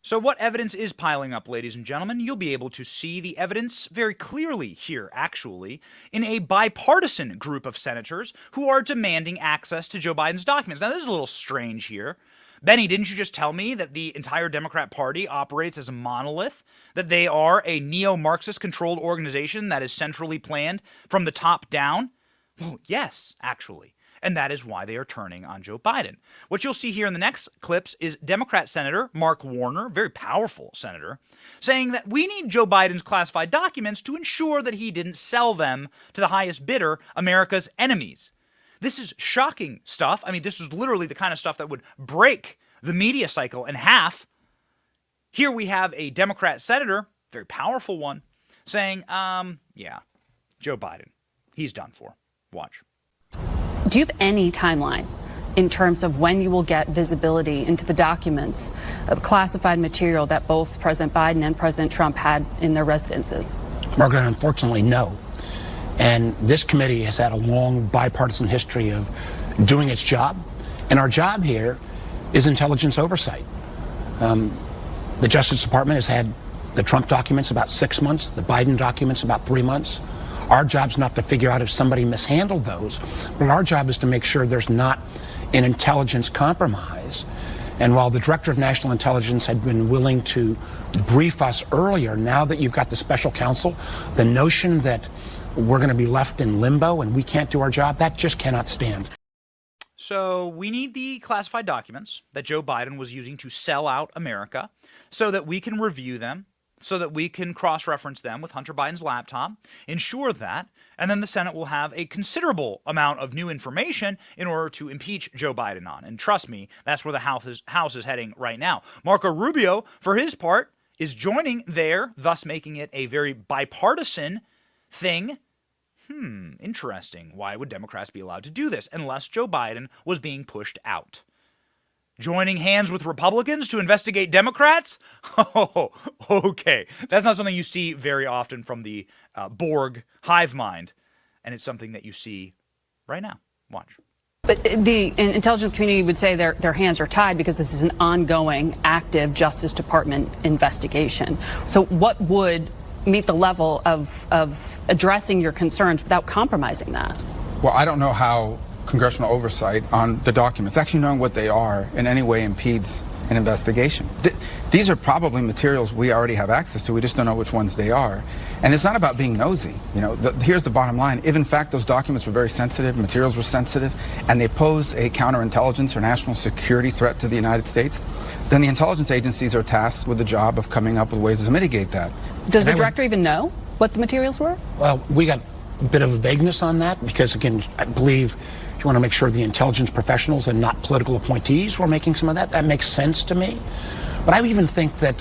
So what evidence is piling up, ladies and gentlemen? You'll be able to see the evidence very clearly here, actually, in a bipartisan group of senators who are demanding access to Joe Biden's documents. Now, this is a little strange here. Benny, didn't you just tell me that the entire Democrat Party operates as a monolith, that they are a neo-Marxist-controlled organization that is centrally planned from the top down? Well, yes, actually. And that is why they are turning on Joe Biden. What you'll see here in the next clips is Democrat Senator Mark Warner, very powerful senator, saying that we need Joe Biden's classified documents to ensure that he didn't sell them to the highest bidder, America's enemies. This is shocking stuff. I mean, this is literally the kind of stuff that would break the media cycle in half. Here we have a Democrat senator, very powerful one, saying, yeah, Joe Biden, he's done for. Watch. Do you have any timeline in terms of when you will get visibility into the documents of classified material that both President Biden and President Trump had in their residences? Margaret, unfortunately, no. And this committee has had a long bipartisan history of doing its job. And our job here is intelligence oversight. The Justice Department has had the Trump documents about 6 months, the Biden documents about 3 months. Our job's not to figure out if somebody mishandled those, but our job is to make sure there's not an intelligence compromise. And while the Director of National Intelligence had been willing to brief us earlier, now that you've got the special counsel, the notion that we're going to be left in limbo and we can't do our job, that just cannot stand. So we need the classified documents that Joe Biden was using to sell out America so that we can review them so that we can cross-reference them with Hunter Biden's laptop, ensure that, and then the Senate will have a considerable amount of new information in order to impeach Joe Biden on. And trust me, that's where the House is heading right now. Marco Rubio, for his part, is joining there, thus making it a very bipartisan thing. Interesting. Why would Democrats be allowed to do this unless Joe Biden was being pushed out? Joining hands with Republicans to investigate Democrats? Oh, okay. That's not something you see very often from the Borg hive mind, and it's something that you see right now. Watch. But the intelligence community would say their hands are tied because this is an ongoing, active Justice Department investigation. So what would meet the level of addressing your concerns without compromising that? Well, I don't know how congressional oversight on the documents, actually knowing what they are, in any way impedes an investigation. These are probably materials we already have access to. We just don't know which ones they are. And it's not about being nosy. You know, here's the bottom line. If, in fact, those documents were very sensitive, materials were sensitive, and they pose a counterintelligence or national security threat to the United States, then the intelligence agencies are tasked with the job of coming up with ways to mitigate that. Does the director even know what the materials were? Well, we got a bit of vagueness on that because, again, I believe you want to make sure the intelligence professionals and not political appointees were making some of that. That makes sense to me. But I would even think that,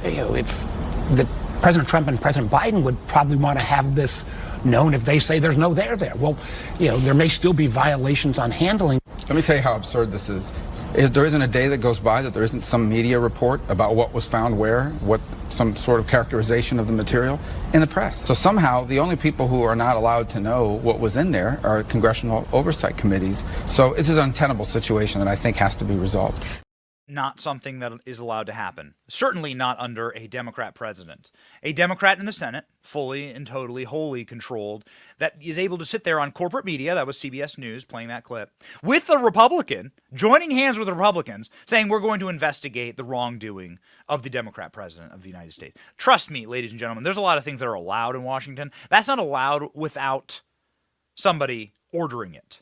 if President Trump and President Biden would probably want to have this known if they say there's no there there. Well, there may still be violations on handling. Let me tell you how absurd this is. There isn't a day that goes by that there isn't some media report about what was found where, what some sort of characterization of the material in the press. So somehow the only people who are not allowed to know what was in there are congressional oversight committees. So this is an untenable situation that I think has to be resolved. Not something that is allowed to happen. Certainly not under a Democrat president. A Democrat in the Senate, fully and totally, wholly controlled, that is able to sit there on corporate media, that was CBS News playing that clip, with a Republican, joining hands with the Republicans, saying we're going to investigate the wrongdoing of the Democrat president of the United States. Trust me, ladies and gentlemen, there's a lot of things that are allowed in Washington. That's not allowed without somebody ordering it.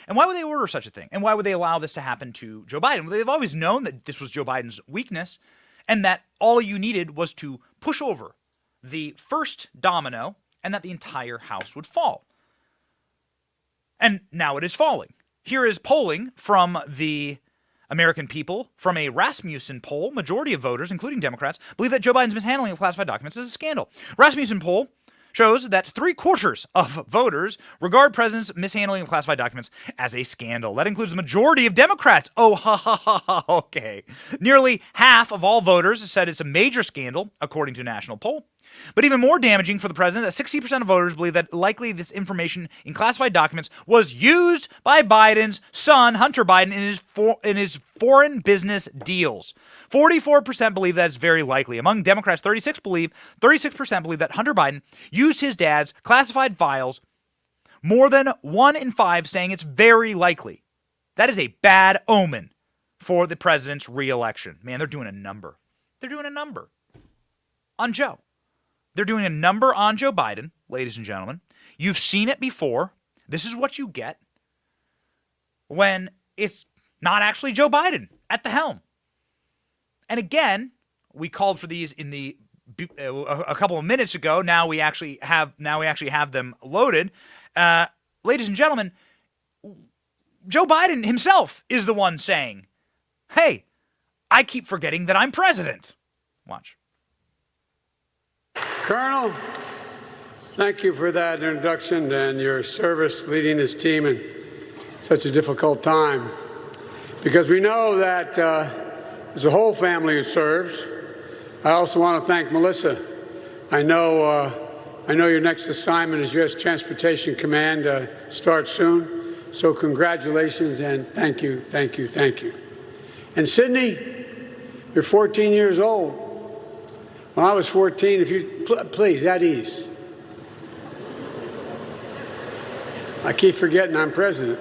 And why would they order such a thing? And why would they allow this to happen to Joe Biden? Well, they've always known that this was Joe Biden's weakness and that all you needed was to push over the first domino and that the entire house would fall. And now it is falling. Here is polling from the American people. From a Rasmussen poll, majority of voters, including Democrats, believe that Joe Biden's mishandling of classified documents is a scandal. Rasmussen poll shows that 3/4 of voters regard president's mishandling of classified documents as a scandal. That includes the majority of Democrats. Oh, okay. Nearly half of all voters said it's a major scandal, according to a national poll. But even more damaging for the president, that 60% of voters believe that likely this information in classified documents was used by Biden's son, Hunter Biden, in his foreign business deals. 44% believe that it's very likely. Among Democrats, 36% believe that Hunter Biden used his dad's classified files, more than 1 in 5 saying it's very likely. That is a bad omen for the president's reelection. Man, they're doing a number. They're doing a number on Joe. They're doing a number on Joe Biden, ladies and gentlemen. You've seen it before. This is what you get when it's not actually Joe Biden at the helm. And again, we called for these in a couple of minutes ago. Now we actually have them loaded. Ladies and gentlemen, Joe Biden himself is the one saying, "Hey, I keep forgetting that I'm president." Watch. Colonel, thank you for that introduction and your service leading this team in such a difficult time. Because we know that there's a whole family who serves. I also want to thank Melissa. I know your next assignment as U.S. Transportation Command starts soon. So congratulations and thank you, thank you, thank you. And Sydney, you're 14 years old. When I was 14, if you please, at ease. I keep forgetting I'm president.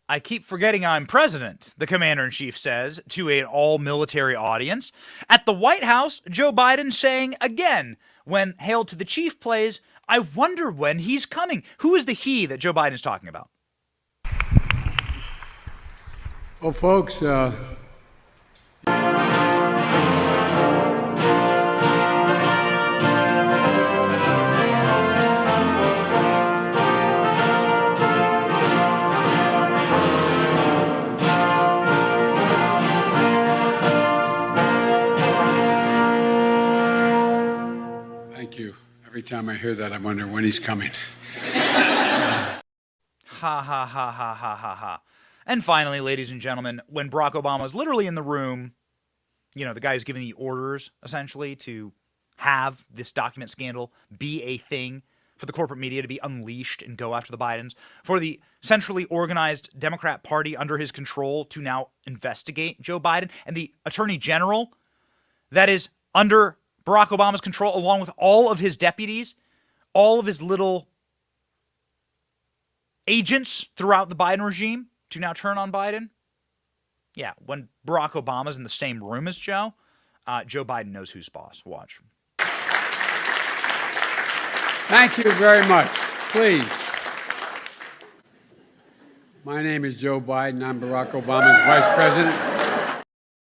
I keep forgetting I'm president, the commander-in-chief says to an all-military audience. At the White House, Joe Biden saying again, when Hail to the Chief plays, I wonder when he's coming. Who is the he that Joe Biden is talking about? Well, folks, thank you. Every time I hear that, I wonder when he's coming. Ha ha ha ha ha ha ha. And finally, ladies and gentlemen, when Barack Obama was literally in the room, you know, the guy who's giving the orders, essentially, to have this document scandal be a thing, for the corporate media to be unleashed and go after the Bidens, for the centrally organized Democrat Party under his control to now investigate Joe Biden, and the Attorney General that is under Barack Obama's control, along with all of his deputies, all of his little agents throughout the Biden regime, to now turn on Biden? Yeah, when Barack Obama's in the same room as Joe, Joe Biden knows who's boss. Watch. Thank you very much. Please. My name is Joe Biden. I'm Barack Obama's vice president. Ha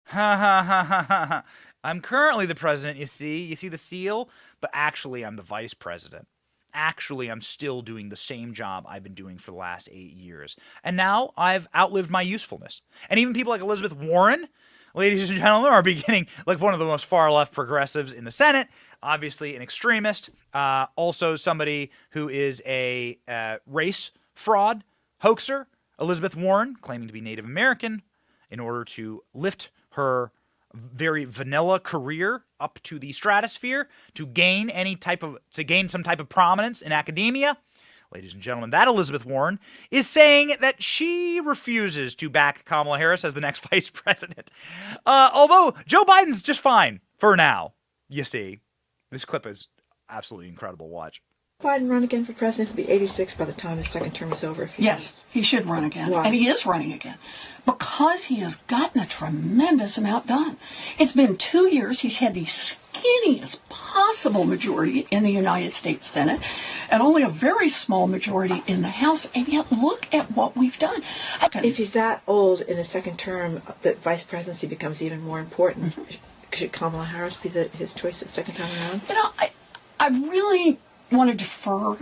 ha ha ha ha. I'm currently the president, you see. You see the seal? But actually, I'm the vice president. Actually, I'm still doing the same job I've been doing for the last 8 years. And now I've outlived my usefulness. And even people like Elizabeth Warren, ladies and gentlemen, are beginning like one of the most far-left progressives in the Senate. Obviously an extremist. Also somebody who is a race fraud hoaxer. Elizabeth Warren, claiming to be Native American in order to lift her very vanilla career up to the stratosphere, to gain some type of prominence in academia. Ladies and gentlemen, that Elizabeth Warren is saying that she refuses to back Kamala Harris as the next vice president. Although Joe Biden's just fine for now, you see. This clip is absolutely incredible. Watch. Biden run again for president? He'll be 86 by the time his second term is over. Yes, he should run again. Why? And he is running again. Because he has gotten a tremendous amount done. It's been 2 years. He's had the skinniest possible majority in the United States Senate and only a very small majority in the House. And yet look at what we've done. If he's that old in his second term, that vice presidency becomes even more important. Mm-hmm. Should Kamala Harris be his choice the second time around? You know, I really want to defer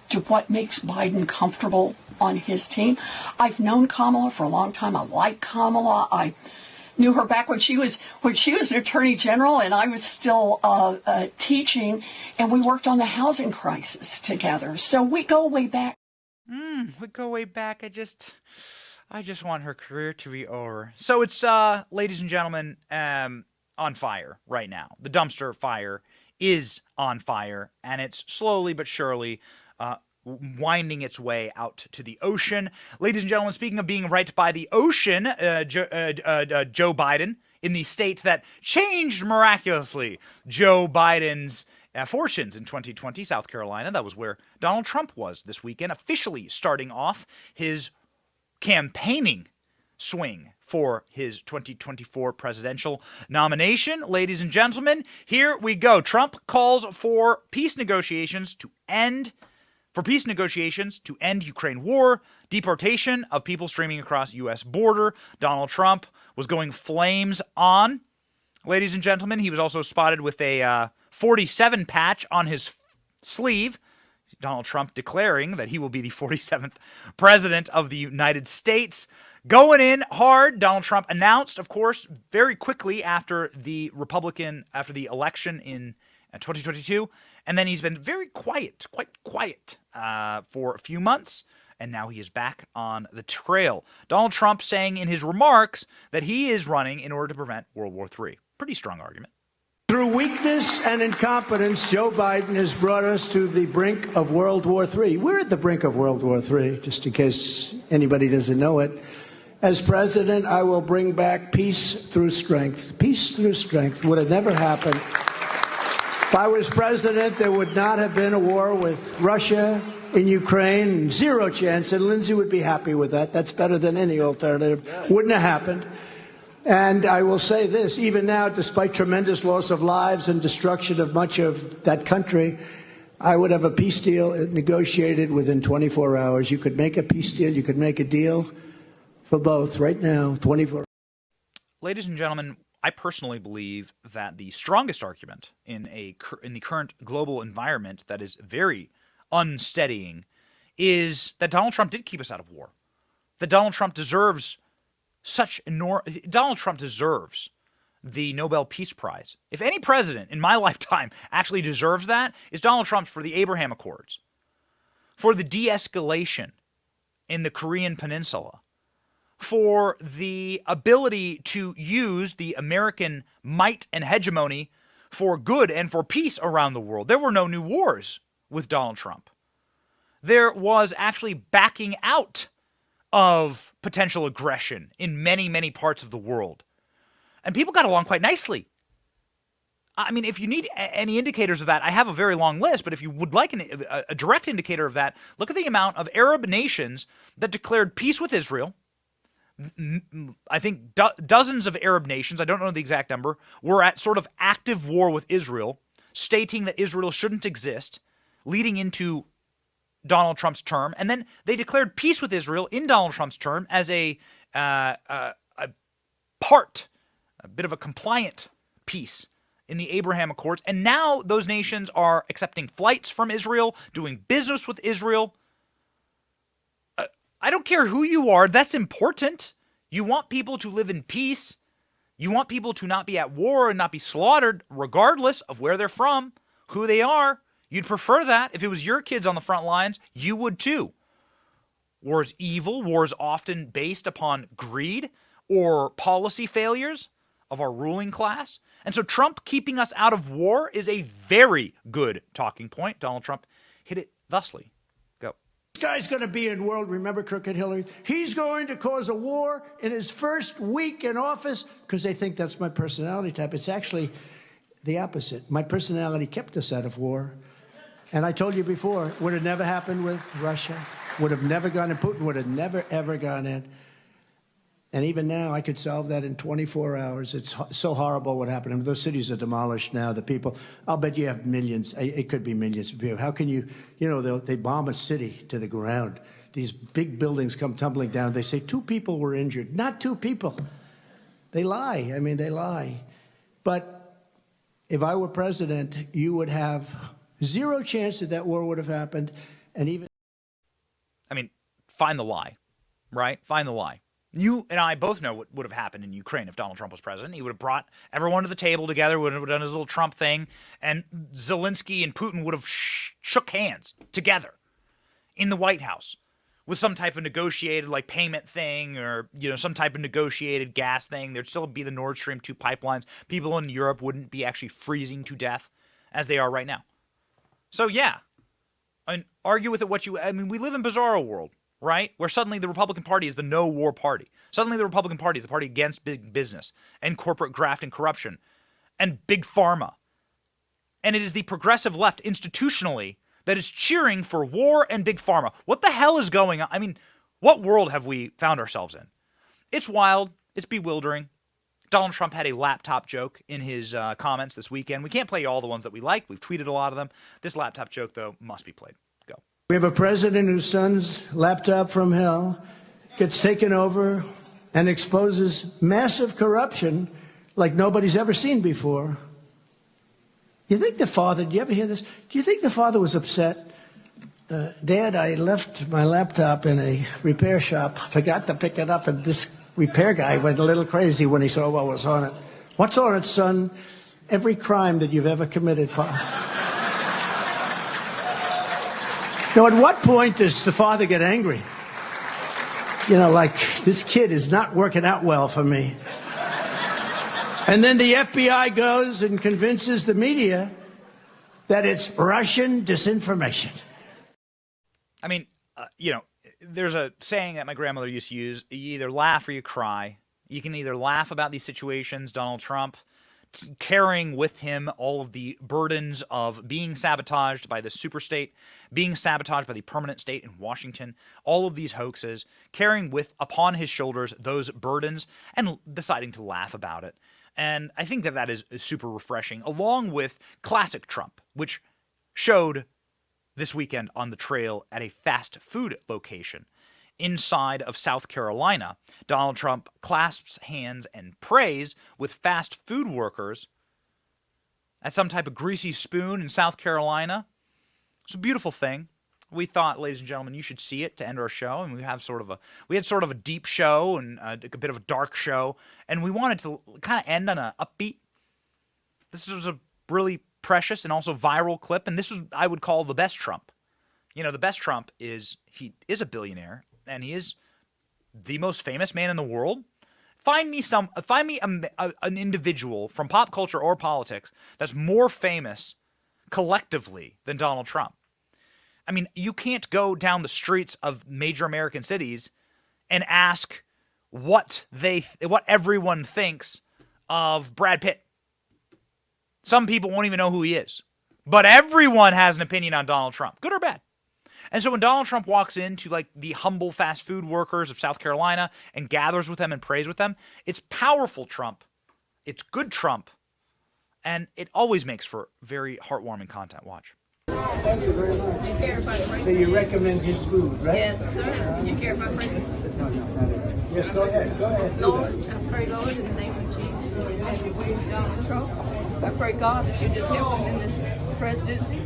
to what makes Biden comfortable on his team. I've known Kamala for a long time. I like Kamala. I knew her back when she was an attorney general and I was still teaching, and we worked on the housing crisis together. So we go way back. We go way back. I just want her career to be over. So it's, ladies and gentlemen, on fire right now. The dumpster fire is on fire, and it's slowly but surely winding its way out to the ocean. Ladies and gentlemen, speaking of being right by the ocean, Joe Biden, in the state that changed miraculously Joe Biden's fortunes in 2020, South Carolina. That was where Donald Trump was this weekend, officially starting off his campaigning swing for his 2024 presidential nomination. Ladies and gentlemen, here we go. Trump calls for peace negotiations to end Ukraine war, deportation of people streaming across U.S. border. Donald Trump was going flames on. Ladies and gentlemen, he was also spotted with a 47 patch on his sleeve. Donald Trump declaring that he will be the 47th president of the United States. Going in hard, Donald Trump announced, of course, very quickly after the election in 2022, and then he's been very quiet, quite quiet for a few months, and now he is back on the trail. Donald Trump saying in his remarks that he is running in order to prevent World War III. Pretty strong argument. Through weakness and incompetence, Joe Biden has brought us to the brink of World War III. We're at the brink of World War III, just in case anybody doesn't know it. As president, I will bring back peace through strength. Peace through strength would have never happened. If I was president, there would not have been a war with Russia in Ukraine. Zero chance, and Lindsey would be happy with that. That's better than any alternative. Wouldn't have happened. And I will say this, even now, despite tremendous loss of lives and destruction of much of that country, I would have a peace deal negotiated within 24 hours. You could make a peace deal, you could make a deal for both right now, 24. Ladies and gentlemen, I personally believe that the strongest argument in the current global environment that is very unsteadying is that Donald Trump did keep us out of war. That Donald Trump deserves Donald Trump deserves the Nobel Peace Prize. If any president in my lifetime actually deserves that, it's Donald Trump for the Abraham Accords, for the de-escalation in the Korean Peninsula, for the ability to use the American might and hegemony for good and for peace around the world. There were no new wars with Donald Trump. There was actually backing out of potential aggression in many, many parts of the world. And people got along quite nicely. I mean, if you need any indicators of that, I have a very long list, but if you would like a direct indicator of that, look at the amount of Arab nations that declared peace with Israel. I think dozens of Arab nations, I don't know the exact number, were at sort of active war with Israel, stating that Israel shouldn't exist, leading into Donald Trump's term. And then they declared peace with Israel in Donald Trump's term as a bit of a compliant peace in the Abraham Accords. And now those nations are accepting flights from Israel, doing business with Israel. I don't care who you are. That's important. You want people to live in peace. You want people to not be at war and not be slaughtered, regardless of where they're from, who they are. You'd prefer that. If it was your kids on the front lines, you would too. War is evil. War is often based upon greed or policy failures of our ruling class. And so Trump keeping us out of war is a very good talking point. Donald Trump hit it thusly. This guy's going to be in world, remember Crooked Hillary? He's going to cause a war in his first week in office because they think that's my personality type. It's actually the opposite. My personality kept us out of war. And I told you before, it would have never happened with Russia. Would have never gone in. Putin would have never, ever gone in. And even now, I could solve that in 24 hours. It's so horrible what happened. I mean, those cities are demolished now. The people, I'll bet you have millions. It could be millions of people. How can you, they bomb a city to the ground. These big buildings come tumbling down. They say 2 people were injured. Not 2 people. They lie. I mean, they lie. But if I were president, you would have 0 chance that war would have happened. And even, I mean, find the lie, right? Find the lie. You and I both know what would have happened in Ukraine if Donald Trump was president. He would have brought everyone to the table together, would have done his little Trump thing, and Zelensky and Putin would have shook hands together in the White House with some type of negotiated payment thing or some type of negotiated gas thing. There'd still be the Nord Stream 2 pipelines. People in Europe wouldn't be actually freezing to death as they are right now. So yeah, I mean, argue with it we live in a bizarro world. Right? Where suddenly the Republican Party is the no-war party. Suddenly the Republican Party is the party against big business and corporate graft and corruption and big pharma. And it is the progressive left institutionally that is cheering for war and big pharma. What the hell is going on? I mean, what world have we found ourselves in? It's wild. It's bewildering. Donald Trump had a laptop joke in his comments this weekend. We can't play all the ones that we like. We've tweeted a lot of them. This laptop joke, though, must be played. we have a president whose son's laptop from hell gets taken over and exposes massive corruption like nobody's ever seen before. You think the father, do you ever hear this? Do you think the father was upset? Dad, I left my laptop in a repair shop, forgot to pick it up, and this repair guy went a little crazy when he saw what was on it. What's on it, son? Every crime that you've ever committed. Now, at what point does the father get angry? You know, like, this kid is not working out well for me. And then the FBI goes and convinces the media that it's Russian disinformation. I mean, there's a saying that my grandmother used to use: you either laugh or you cry. You can either laugh about these situations, Donald Trump carrying with him all of the burdens of being sabotaged by the superstate, being sabotaged by the permanent state in Washington, all of these hoaxes, carrying upon his shoulders those burdens and deciding to laugh about it. And I think that is super refreshing, along with classic Trump, which showed this weekend on the trail at a fast food location inside of South Carolina. Donald Trump clasps hands and prays with fast food workers at some type of greasy spoon in South Carolina. It's a beautiful thing. We thought, ladies and gentlemen, you should see it to end our show, and we had sort of a deep show and a bit of a dark show, and we wanted to kind of end on an upbeat. This was a really precious and also viral clip, and this was, I would call, the best Trump. You know, the best Trump is, he is a billionaire, and he is the most famous man in the world. Find me an individual from pop culture or politics that's more famous collectively than Donald Trump. I mean, you can't go down the streets of major American cities and ask what everyone thinks of Brad Pitt. Some people won't even know who he is. But everyone has an opinion on Donald Trump, good or bad. And so when Donald Trump walks into like the humble fast food workers of South Carolina and gathers with them and prays with them, it's powerful Trump. It's good Trump. And it always makes for very heartwarming content. Watch. Thank you very much. So you recommend his food, right? Yes, sir. You care about prayer? Yes, go ahead. Go ahead. Lord, I pray, Lord, in the name of Jesus, as you bring Donald Trump, I pray, God, that you just help him in this presidency.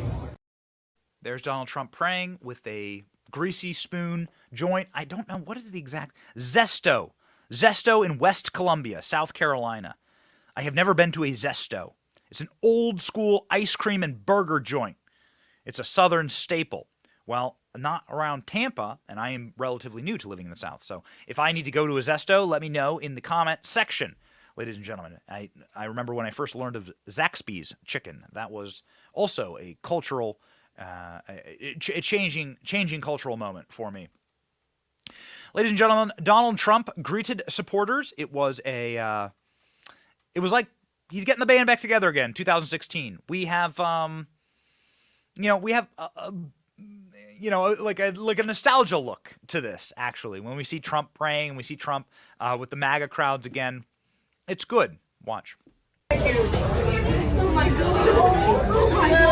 There's Donald Trump praying with a greasy spoon joint. I don't know. What is the exact? Zesto. Zesto in West Columbia, South Carolina. I have never been to a Zesto. It's an old school ice cream and burger joint. It's a Southern staple. Well, not around Tampa, and I am relatively new to living in the South. So if I need to go to a Zesto, let me know in the comment section. Ladies and gentlemen, I remember when I first learned of Zaxby's chicken. That was also a cultural, changing cultural moment for me. Ladies and gentlemen, Donald Trump greeted supporters. It was like he's getting the band back together again. 2016. We have, like a nostalgia look to this. Actually, when we see Trump praying, and we see Trump with the MAGA crowds again, it's good. Watch. Thank you. Oh my God. Oh my God.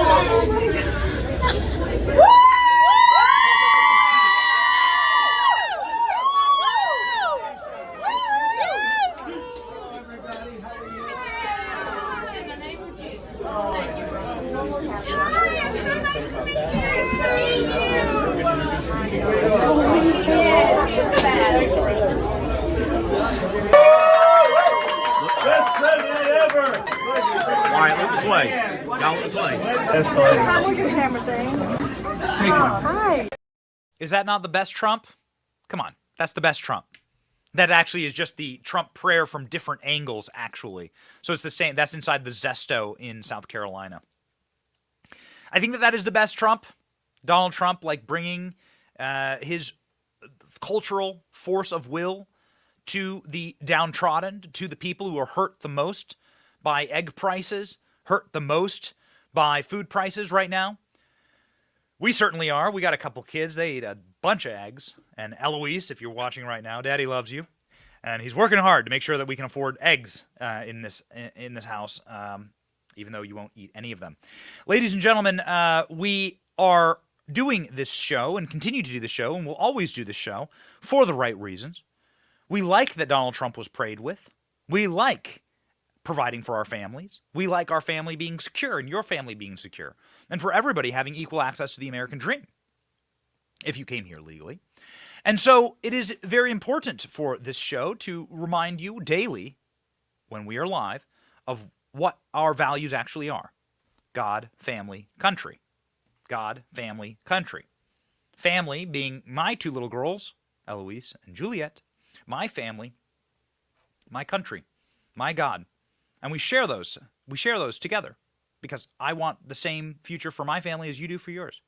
Best president ever! All right, look this way. Y'all look this way. That's fine. Look at camera thing. Hi. Is that not the best Trump? Come on, that's the best Trump. That actually is just the Trump prayer from different angles, actually. So it's the same. That's inside the Zesto in South Carolina. I think that is the best Trump. Donald Trump, like bringing his cultural force of will to the downtrodden, to the people who are hurt the most by egg prices, hurt the most by food prices right now. We certainly are. We got a couple kids. They eat a bunch of eggs. And Eloise, if you're watching right now, Daddy loves you. And he's working hard to make sure that we can afford eggs in this house, even though you won't eat any of them. Ladies and gentlemen, we are doing this show and continue to do this show, and we'll always do this show for the right reasons. We like that Donald Trump was prayed with. We like providing for our families. We like our family being secure and your family being secure. And for everybody having equal access to the American dream, if you came here legally. And so it is very important for this show to remind you daily, when we are live, of what our values actually are. God, family, country. God, family, country. Family being my two little girls, Eloise and Juliet. My family, my country, my God. And we share those. We share those together because I want the same future for my family as you do for yours.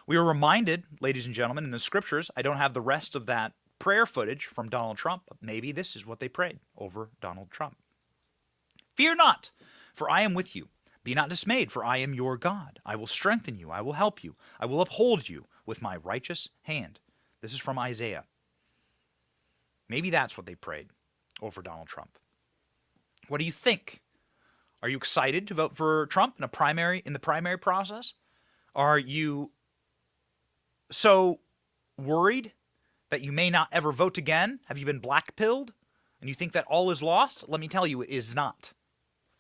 We are reminded, ladies and gentlemen, in the scriptures, I don't have the rest of that prayer footage from Donald Trump, but maybe this is what they prayed over Donald Trump. Fear not, for I am with you. Be not dismayed, for I am your God. I will strengthen you. I will help you. I will uphold you with my righteous hand. This is from Isaiah. Maybe that's what they prayed over Donald Trump. What do you think? Are you excited to vote for Trump in the primary process? Are you so worried that you may not ever vote again? Have you been black-pilled? And you think that all is lost? Let me tell you, it is not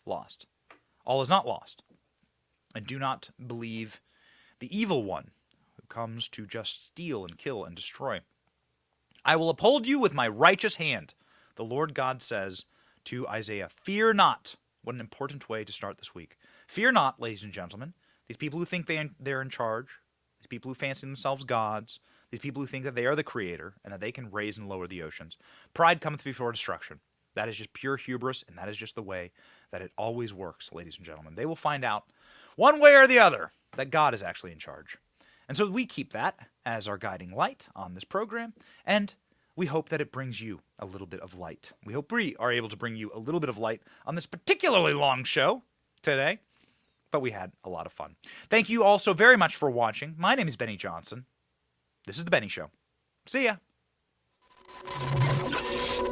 lost. All is not lost. And do not believe the evil one who comes to just steal and kill and destroy. I will uphold you with my righteous hand, the Lord God says to Isaiah. Fear not. What an important way to start this week. Fear not, ladies and gentlemen. These people who think they're in charge, these people who fancy themselves gods, these people who think that they are the creator and that they can raise and lower the oceans. Pride cometh before destruction. That is just pure hubris, and that is just the way that it always works, ladies and gentlemen. They will find out one way or the other that God is actually in charge. And so we keep that as our guiding light on this program, and we hope that it brings you a little bit of light. We hope we are able to bring you a little bit of light on this particularly long show today, but we had a lot of fun. Thank you all so very much for watching. My name is Benny Johnson. This is The Benny Show. See ya.